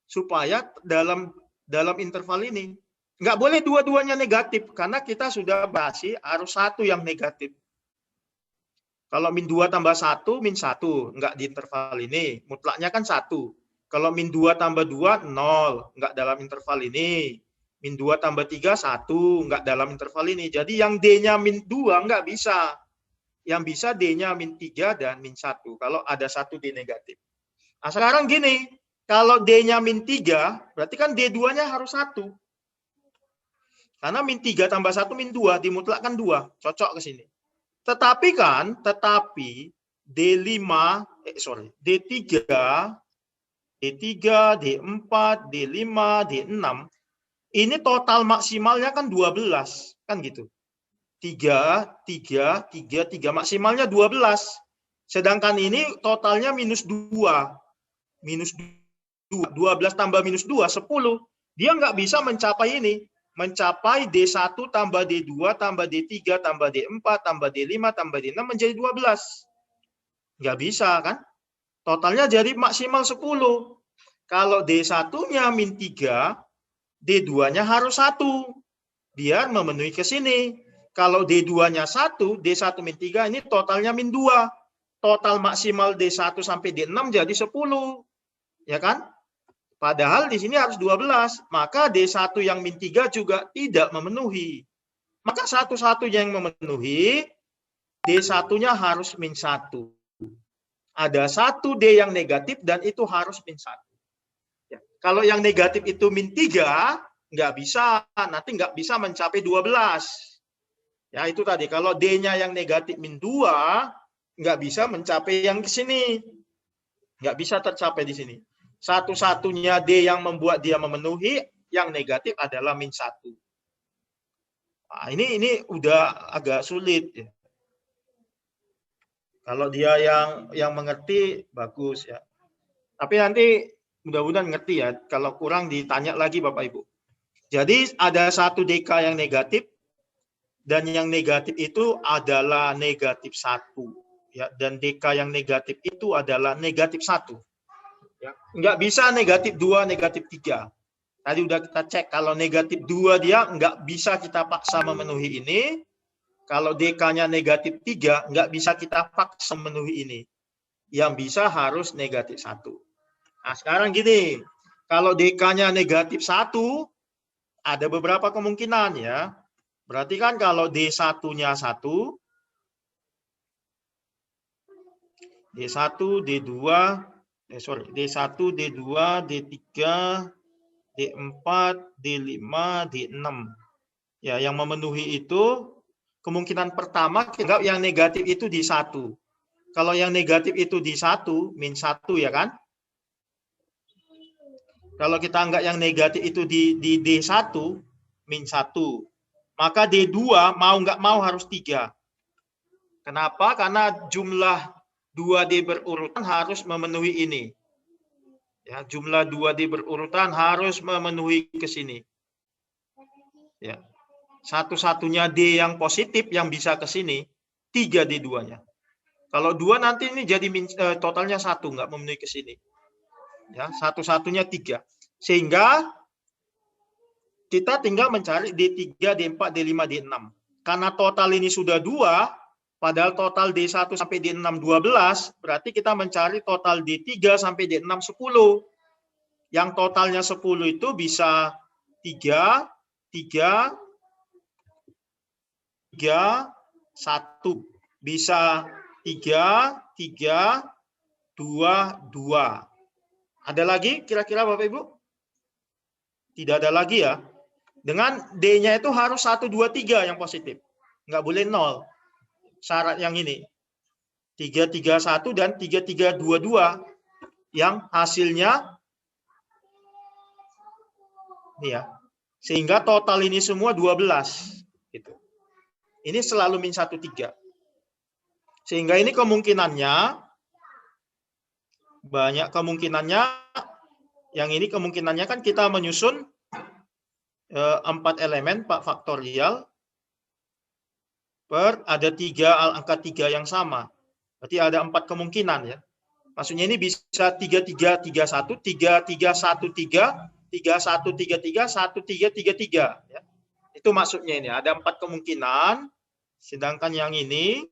Supaya dalam interval ini. Nggak boleh dua-duanya negatif, karena kita sudah bahas harus 1 yang negatif. Kalau min 2 tambah 1, min 1. Nggak di interval ini. Mutlaknya kan 1. Kalau min 2 tambah 2, 0. Nggak dalam interval ini. Min 2 tambah 3, 1. Nggak dalam interval ini. Jadi yang D-nya min 2 nggak bisa. Yang bisa D-nya min 3 dan min 1. Kalau ada 1 D negatif. Nah sekarang gini. Kalau D-nya min 3, berarti kan D2-nya harus 1. Karena min 3 tambah 1 min 2. Dimutlakkan 2. Cocok ke sini. Tetapi D3, D3, D4, D5, D6, ini total maksimalnya kan 12, kan gitu. 3, maksimalnya 12. Sedangkan ini totalnya minus 2. Minus 2, 12 tambah minus 2, 10. Dia nggak bisa mencapai ini. Mencapai D1 tambah D2 tambah D3 tambah D4 tambah D5 tambah D6 menjadi 12. Nggak bisa kan? Totalnya jadi maksimal 10. Kalau D1-nya min 3, D2-nya harus 1. Biar memenuhi ke sini. Kalau D2-nya 1, D1 min 3 ini totalnya min 2. Total maksimal D1 sampai D6 jadi 10. Ya kan? Padahal di sini harus 12, maka D1 yang min 3 juga tidak memenuhi. Maka satu-satunya yang memenuhi, D1-nya harus min 1. Ada 1 D yang negatif dan itu harus min 1. Ya. Kalau yang negatif itu min 3, nggak bisa, nanti nggak bisa mencapai 12. Ya itu tadi, kalau D-nya yang negatif min 2, nggak bisa mencapai yang ke sini. Nggak bisa tercapai di sini. Satu-satunya D yang membuat dia memenuhi yang negatif adalah min 1. Nah, ini udah agak sulit ya. Kalau dia yang mengerti bagus ya. Tapi nanti mudah-mudahan ngerti ya. Kalau kurang ditanya lagi Bapak Ibu. Jadi ada 1 DK yang negatif dan yang negatif itu adalah negatif 1 ya, dan DK yang negatif itu adalah negatif 1. Ya, nggak bisa negatif 2, negatif 3. Tadi udah kita cek, kalau negatif 2 dia nggak bisa kita paksa memenuhi ini. Kalau DK-nya negatif 3, nggak bisa kita paksa memenuhi ini. yang bisa harus negatif 1. Nah, sekarang gini, kalau DK-nya negatif 1, ada beberapa kemungkinan ya. Berarti kan kalau D1-nya 1, D1, D2, D1, D2, D3, D4, D5, D6. Ya, yang memenuhi itu kemungkinan pertama kita yang negatif itu di 1. Kalau yang negatif itu di 1, min 1 ya kan? Kalau kita anggap yang negatif itu di D1, min 1. Maka D2 mau nggak mau harus 3. Kenapa? Karena jumlah 2D berurutan harus memenuhi ini. Ya, jumlah 2D berurutan harus memenuhi ke sini. Ya. Satu-satunya D yang positif yang bisa ke sini, 3 D2-nya. Kalau 2 nanti ini jadi totalnya 1, nggak memenuhi ke sini. Ya, satu-satunya 3. Sehingga kita tinggal mencari D3, D4, D5, D6. Karena total ini sudah 2, padahal total D1 sampai D6 12, berarti kita mencari total D3 sampai D6 10. Yang totalnya 10 itu bisa 3, 3, 3, 1. Bisa 3, 3, 2, 2. Ada lagi kira-kira Bapak Ibu? Tidak ada lagi ya. Dengan D-nya itu harus 1, 2, 3 yang positif. Nggak boleh 0. Syarat yang ini. 3, 3, 1 dan 3, 3, 2, 2. Yang hasilnya ini ya. Sehingga total ini semua 12. Gitu. Ini selalu min 1, 3. Sehingga ini kemungkinannya, banyak kemungkinannya, yang ini kemungkinannya kan kita menyusun 4 elemen Pak faktorial per ada 3 angka 3 yang sama. Berarti ada 4 kemungkinan ya. Maksudnya ini bisa 3, 3, 3, 1, 3, 3, 1, 3, 3, 1, 3, 3, 1, 3, 3, 3. Ya. Itu maksudnya ini. Ada 4 kemungkinan. Sedangkan yang ini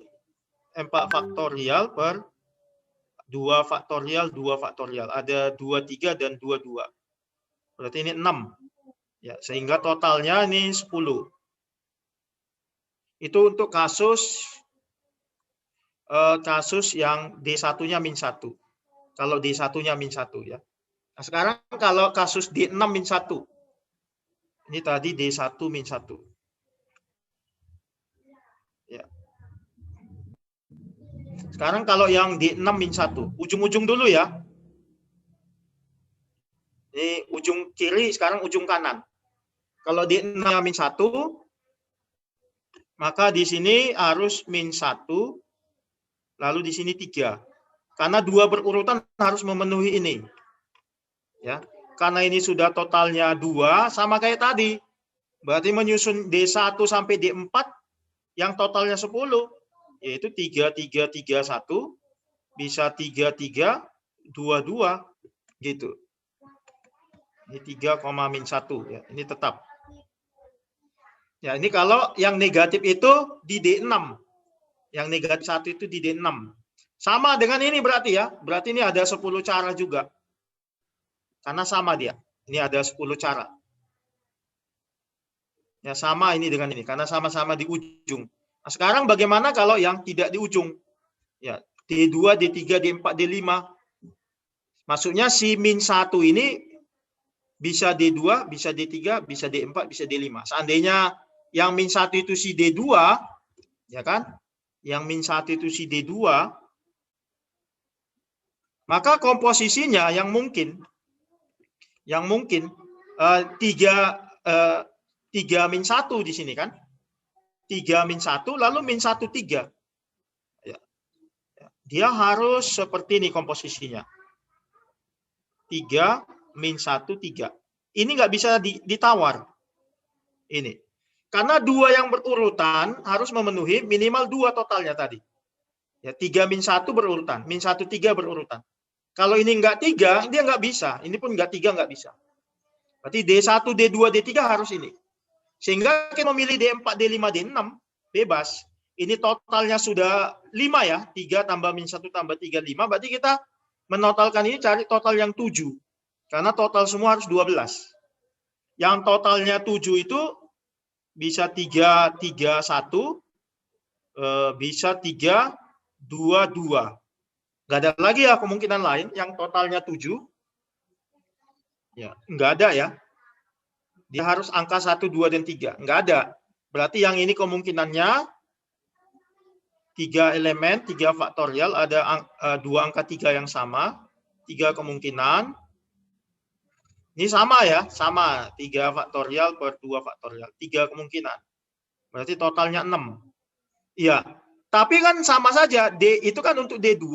4 faktorial per 2 faktorial, 2 faktorial. Ada 2, 3 dan 2, 2. Berarti ini 6. Ya, sehingga totalnya ini 10. Itu untuk kasus yang D1-nya min 1. Kalau D1-nya min 1 ya. Nah, sekarang kalau kasus D6 min 1. Ini tadi D1 min 1. Ya. Sekarang kalau yang D6 min 1. Ujung-ujung dulu ya. Ini ujung kiri, sekarang ujung kanan. Kalau D6-nya min 1, maka di sini harus min 1, lalu di sini 3. Karena 2 berurutan harus memenuhi ini. Ya, karena ini sudah totalnya 2, sama kayak tadi. Berarti menyusun D1 sampai D4 yang totalnya 10, yaitu 3, 3, 3, 1, bisa 3, 3, 2, 2, gitu. Ini 3, min 1, ya, ini tetap. Ya, ini kalau yang negatif itu di D6. Yang negatif 1 itu di D6. Sama dengan ini berarti ya. Berarti ini ada 10 cara juga. Karena sama dia. Ini ada 10 cara. Ya, sama ini dengan ini. Karena sama-sama di ujung. Nah, sekarang bagaimana kalau yang tidak di ujung? Ya, D2, D3, D4, D5. Maksudnya si min 1 ini bisa D2, bisa D3, bisa D4, bisa D5. Seandainya yang min 1 itu si D2, ya kan? Yang min 1 itu si D2, maka komposisinya yang mungkin 3 min 1 di sini kan. 3 min 1 lalu min 1 3. Ya. Dia harus seperti ini komposisinya. 3 min 1 3. Ini nggak bisa ditawar. Ini. Karena 2 yang berurutan harus memenuhi minimal 2 totalnya tadi. Ya, 3 min 1 berurutan, min 1 3 berurutan. Kalau ini enggak 3, dia enggak bisa. Ini pun enggak 3, enggak bisa. Berarti D1, D2, D3 harus ini. Sehingga kita memilih D4, D5, D6, bebas. Ini totalnya sudah 5 ya. 3 tambah min 1 tambah 3, 5. Berarti kita menotalkan ini cari total yang 7. Karena total semua harus 12. Yang totalnya 7 itu bisa 3, 3, 1. Bisa 3, 2, 2. Nggak ada lagi ya kemungkinan lain yang totalnya 7. Ya, nggak ada ya. Dia harus angka 1, 2, dan 3. Nggak ada. Berarti yang ini kemungkinannya 3 elemen, 3 faktorial, ada 2 angka 3 yang sama. 3 kemungkinan. Ini sama ya, sama. 3 faktorial per 2 faktorial. 3 kemungkinan. Berarti totalnya 6. Iya. Tapi kan sama saja. D itu kan untuk D2.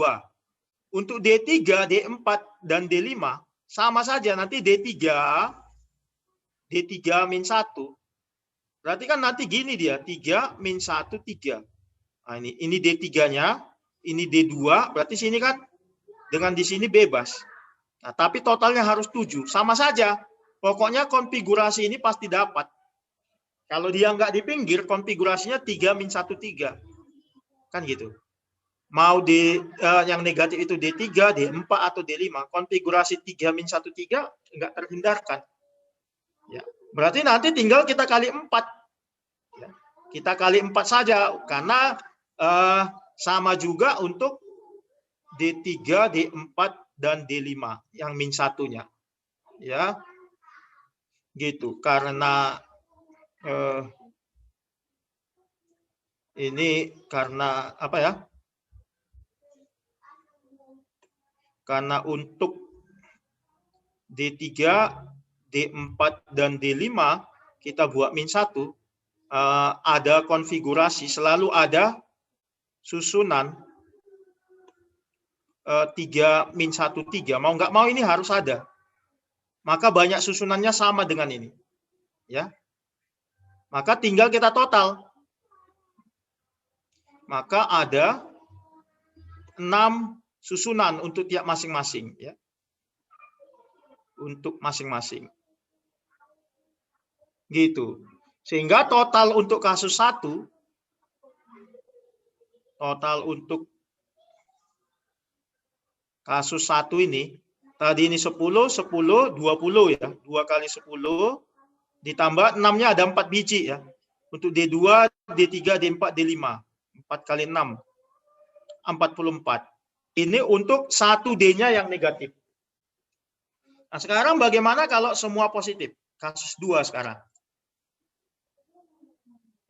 Untuk D3, D4, dan D5 sama saja. Nanti D3 min 1. Berarti kan nanti gini dia. 3 min 1, 3. Nah, ini D3-nya. Ini D2. Berarti sini kan dengan di sini bebas. Nah, tapi totalnya harus 7. Sama saja. Pokoknya konfigurasi ini pasti dapat. Kalau dia nggak di pinggir, konfigurasinya 3 min 1, 3. Kan gitu. Mau yang negatif itu D3, D4, atau D5. Konfigurasi 3 min 1, 3 nggak terhindarkan. Ya. Berarti nanti tinggal kita kali 4. Ya. Kita kali 4 saja. Karena sama juga untuk D3, D4, dan D5 yang min 1-nya. Ya. Gitu. Karena ini karena apa ya? Karena untuk D3, D4, dan D5 kita buat min 1, ada konfigurasi, selalu ada susunan 3 min 1, 3. Mau nggak mau ini harus ada. Maka banyak susunannya sama dengan ini. Ya. Maka tinggal kita total. Maka ada 6 susunan untuk tiap masing-masing. Ya. Untuk masing-masing. Gitu. Sehingga total untuk kasus 1, total untuk kasus 1 ini, tadi ini 10, 10, 20 ya. 2 kali 10, ditambah 6-nya ada 4 biji ya. Untuk D2, D3, D4, D5. 4 kali 6. 44. Ini untuk 1D-nya yang negatif. Nah, sekarang bagaimana kalau semua positif? Kasus 2 sekarang.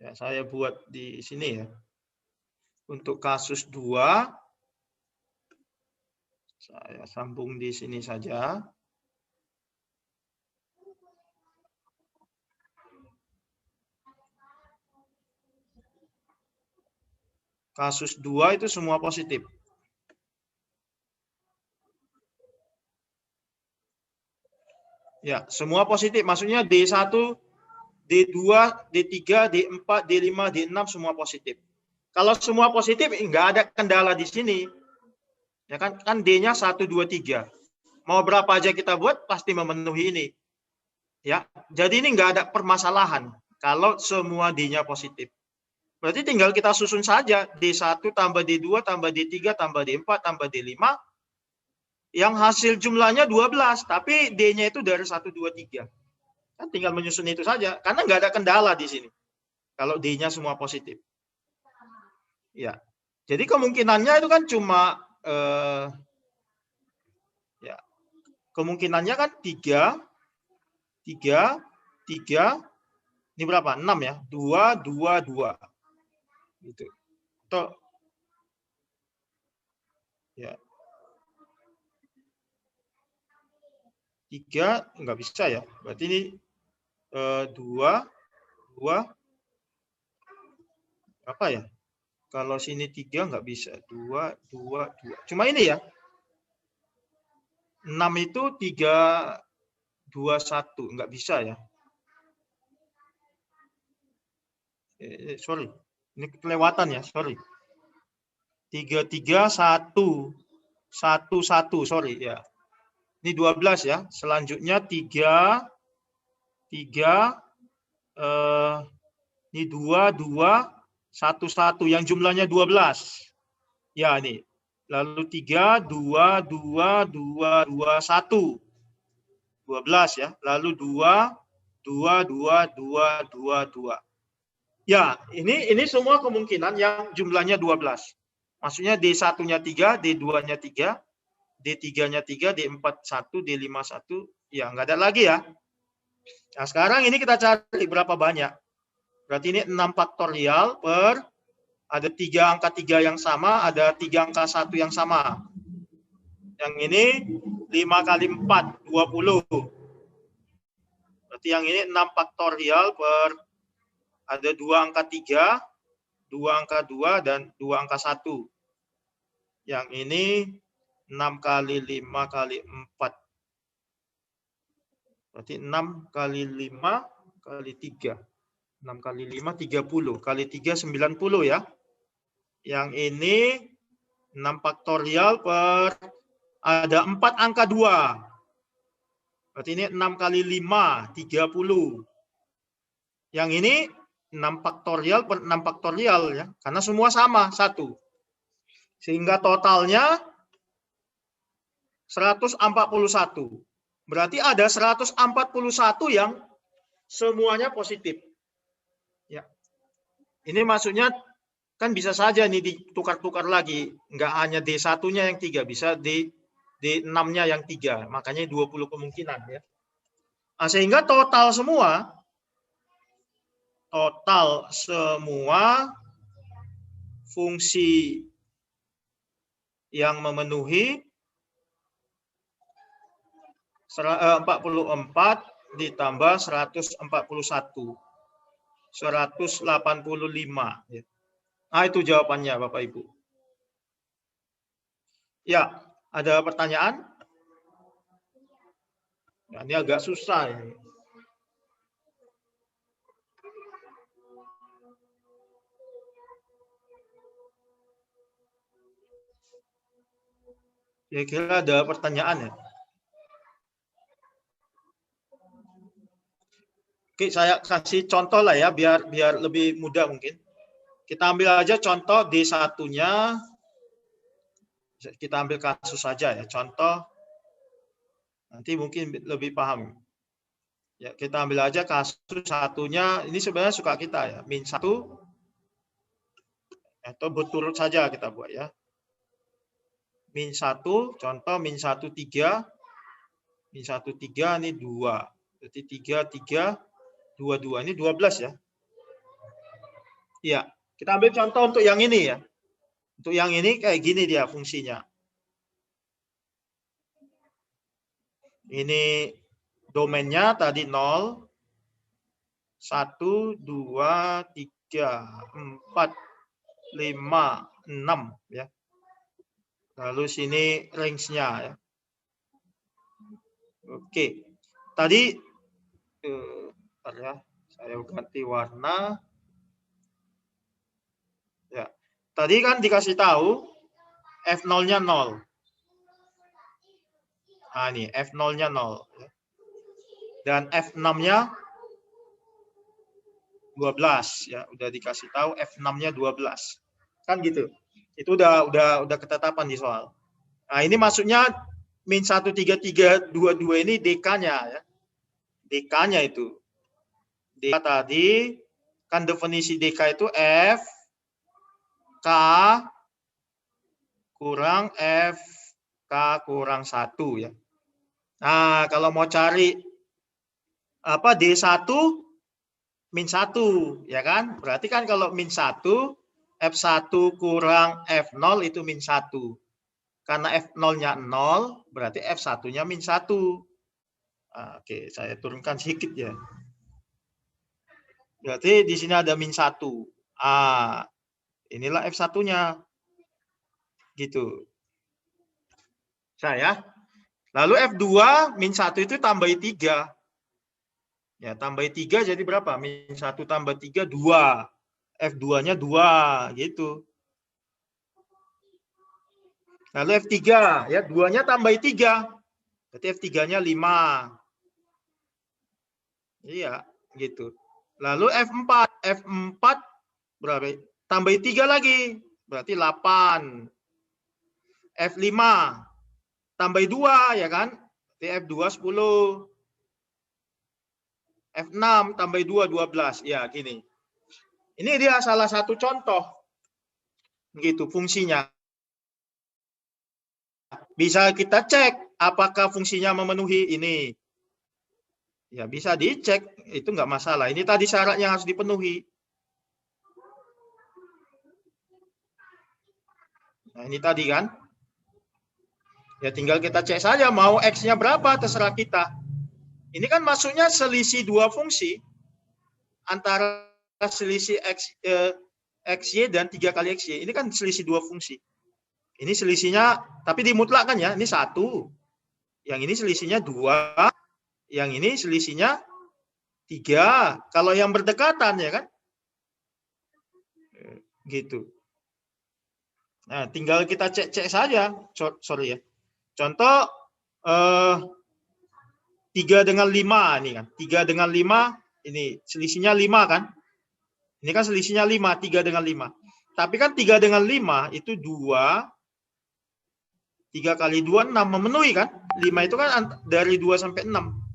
Ya, saya buat di sini ya. Untuk kasus 2, saya sambung di sini saja. Kasus 2 itu semua positif. Ya, semua positif. Maksudnya D1, D2, D3, D4, D5, D6 semua positif. Kalau semua positif, nggak ada kendala di sini. Ya kan D-nya 1, 2, 3. Mau berapa aja kita buat, pasti memenuhi ini. Ya, jadi ini nggak ada permasalahan kalau semua D-nya positif. Berarti tinggal kita susun saja D1 tambah D2 tambah D3 tambah D4 tambah D5. Yang hasil jumlahnya 12, tapi D-nya itu dari 1, 2, 3. Kan tinggal menyusun itu saja, karena nggak ada kendala di sini. Kalau D-nya semua positif. Ya, jadi kemungkinannya itu kan cuma, ya, kemungkinannya kan 3, 3, 3, ini berapa? 6 ya, 2, 2, 2. Gitu. Atau, ya. 3 nggak bisa ya. Berarti ini 2, 2. Apa ya? Kalau sini 3 nggak bisa. 2, 2, 2. Cuma ini ya. 6 itu 3, 2, 1. Nggak bisa ya. Sorry. Ini kelewatan ya. Sorry. 3, 3, 1. 1, 1. Sorry ya. Ini 12 ya. Selanjutnya 3, 3, ini 2, 2, 1, 1. Yang jumlahnya 12. Ya, ini. Lalu 3, 2, 2, 2, 2, 1. 12 ya. Lalu 2, 2, 2, 2, 2, 2. Ya, ini semua kemungkinan yang jumlahnya 12. Maksudnya D1-nya 3, D2-nya 3, D3-nya 3, D4 1, D5 1. Ya, nggak ada lagi ya. Nah, sekarang ini kita cari berapa banyak. Berarti ini 6 faktorial per ada 3 angka 3 yang sama, ada 3 angka 1 yang sama. Yang ini 5 kali 4, 20. Berarti yang ini 6 faktorial per ada 2 angka 3, 2 angka 2, dan 2 angka 1. Yang ini 6 kali 5 kali 4. Berarti 6 kali 5 kali 3. 6 kali 5, 30. Kali 3, 90 ya. Yang ini 6 faktorial per ada 4 angka 2. Berarti ini 6 kali 5, 30. Yang ini 6 faktorial per 6 faktorial ya. Karena semua sama, 1. Sehingga totalnya 141. Berarti ada 141 yang semuanya positif. Ya. Ini maksudnya kan bisa saja nih ditukar-tukar lagi. Enggak hanya D1-nya yang 3, bisa D6-nya yang 3. Makanya 20 kemungkinan ya. Nah, sehingga total semua fungsi yang memenuhi 44 ditambah 141. 185. Nah, itu jawabannya Bapak Ibu. Ya, ada pertanyaan? Nah, ini agak susah ini. Kira-kira ada pertanyaan ya? Oke, saya kasih contoh lah ya, biar lebih mudah mungkin. Kita ambil aja contoh D1-nya. Kita ambil kasus saja ya, contoh. Nanti mungkin lebih paham. Ya, kita ambil aja kasus satunya. Ini sebenarnya suka kita ya, -1. Atau berturut saja kita buat ya. -1, contoh -1, 3. -1, 3, ini 2. Berarti 3, 3. 22 ini 12 ya. Iya, kita ambil contoh untuk yang ini ya. Untuk yang ini kayak gini dia fungsinya. Ini domainnya tadi 0, 1, 2, 3, 4, 5, 6 ya. Lalu sini range-nya ya. Oke. Tadi ya, saya ganti warna. Ya. Tadi kan dikasih tahu F0-nya 0. Nah, ini F0-nya 0. Dan F6-nya 12 ya, udah dikasih tahu F6-nya 12. Kan gitu. Itu udah ketetapan di soal. Nah, ini maksudnya -1, 3, 3, 2, 2 ini DK-nya ya. DK-nya itu. DK tadi kan definisi DK itu F K kurang F K kurang 1 ya. Nah, kalau mau cari apa D1 -1 ya kan? Berarti kan kalau -1 F1 kurang F0 itu -1. Karena F0-nya 0, berarti F1-nya -1. Nah, oke, saya turunkan sedikit ya. Berarti di sini ada -1. Ah, inilah F1-nya. Gitu. Saya. Lalu F2 -1 itu tambahi 3. Ya, tambahi 3 jadi berapa? -1 tambah 3, 2. F2-nya 2, gitu. Lalu F3, ya 2-nya tambahi 3. Berarti F3-nya 5. Iya, gitu. Lalu F4 berapa? Tambahi 3 lagi. Berarti 8. F5 tambah 2 ya kan? F2 10. F6 tambah 2 12. Ya, gini. Ini dia salah satu contoh. Gitu fungsinya. Bisa kita cek apakah fungsinya memenuhi ini. Ya, bisa dicek, itu nggak masalah. Ini tadi syarat yang harus dipenuhi. Nah, ini tadi kan. Ya, tinggal kita cek saja mau X-nya berapa, terserah kita. Ini kan maksudnya selisih dua fungsi antara selisih XY dan 3 kali XY. Ini kan selisih dua fungsi. Ini selisihnya, tapi dimutlakkan ya, ini 1. Yang ini selisihnya 2. Yang ini selisihnya 3. Kalau yang berdekatan ya kan. Gitu. Nah, tinggal kita cek-cek saja. Sorry ya. Contoh 3 dengan 5 ini kan. 3 dengan 5 ini selisihnya 5 kan. Ini kan selisihnya 5, 3 dengan 5. Tapi kan 3 dengan 5 itu 2. 3 kali 2 6 memenuhi kan. 5 itu kan dari 2 sampai 6.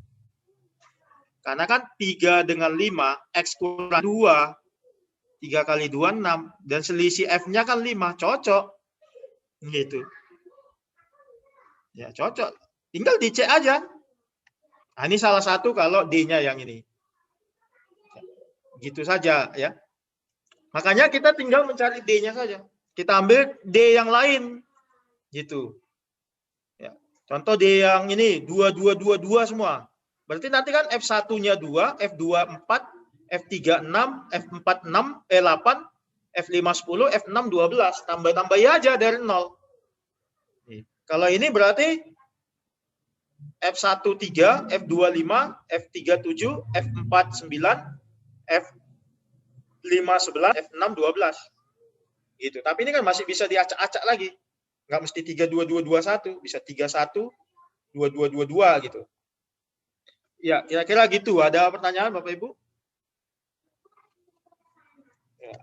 Karena kan 3 dengan 5 X kurang 2. 3 kali 2 6 dan selisih F-nya kan 5, cocok. Gitu. Ya, cocok. Tinggal dicek aja. Nah, ini salah satu kalau D-nya yang ini. Gitu saja ya. Makanya kita tinggal mencari D-nya saja. Kita ambil D yang lain. Gitu. Ya. Contoh D yang ini 2 2 2 2 semua. Berarti nanti kan F1-nya 2, F2 4, F3 6, F4 6, E8, F5 10, F6 12. Tambah-tambah aja dari 0. Kalau ini berarti F1 3, F2 5, F3 7, F4 9, F5 11, F6 12. Gitu. Tapi ini kan masih bisa diacak-acak lagi. Nggak mesti 3 2 2 2 1, bisa 3 1 2 2 2 2 gitu. Ya, kira-kira gitu. Ada pertanyaan Bapak Ibu? Ya.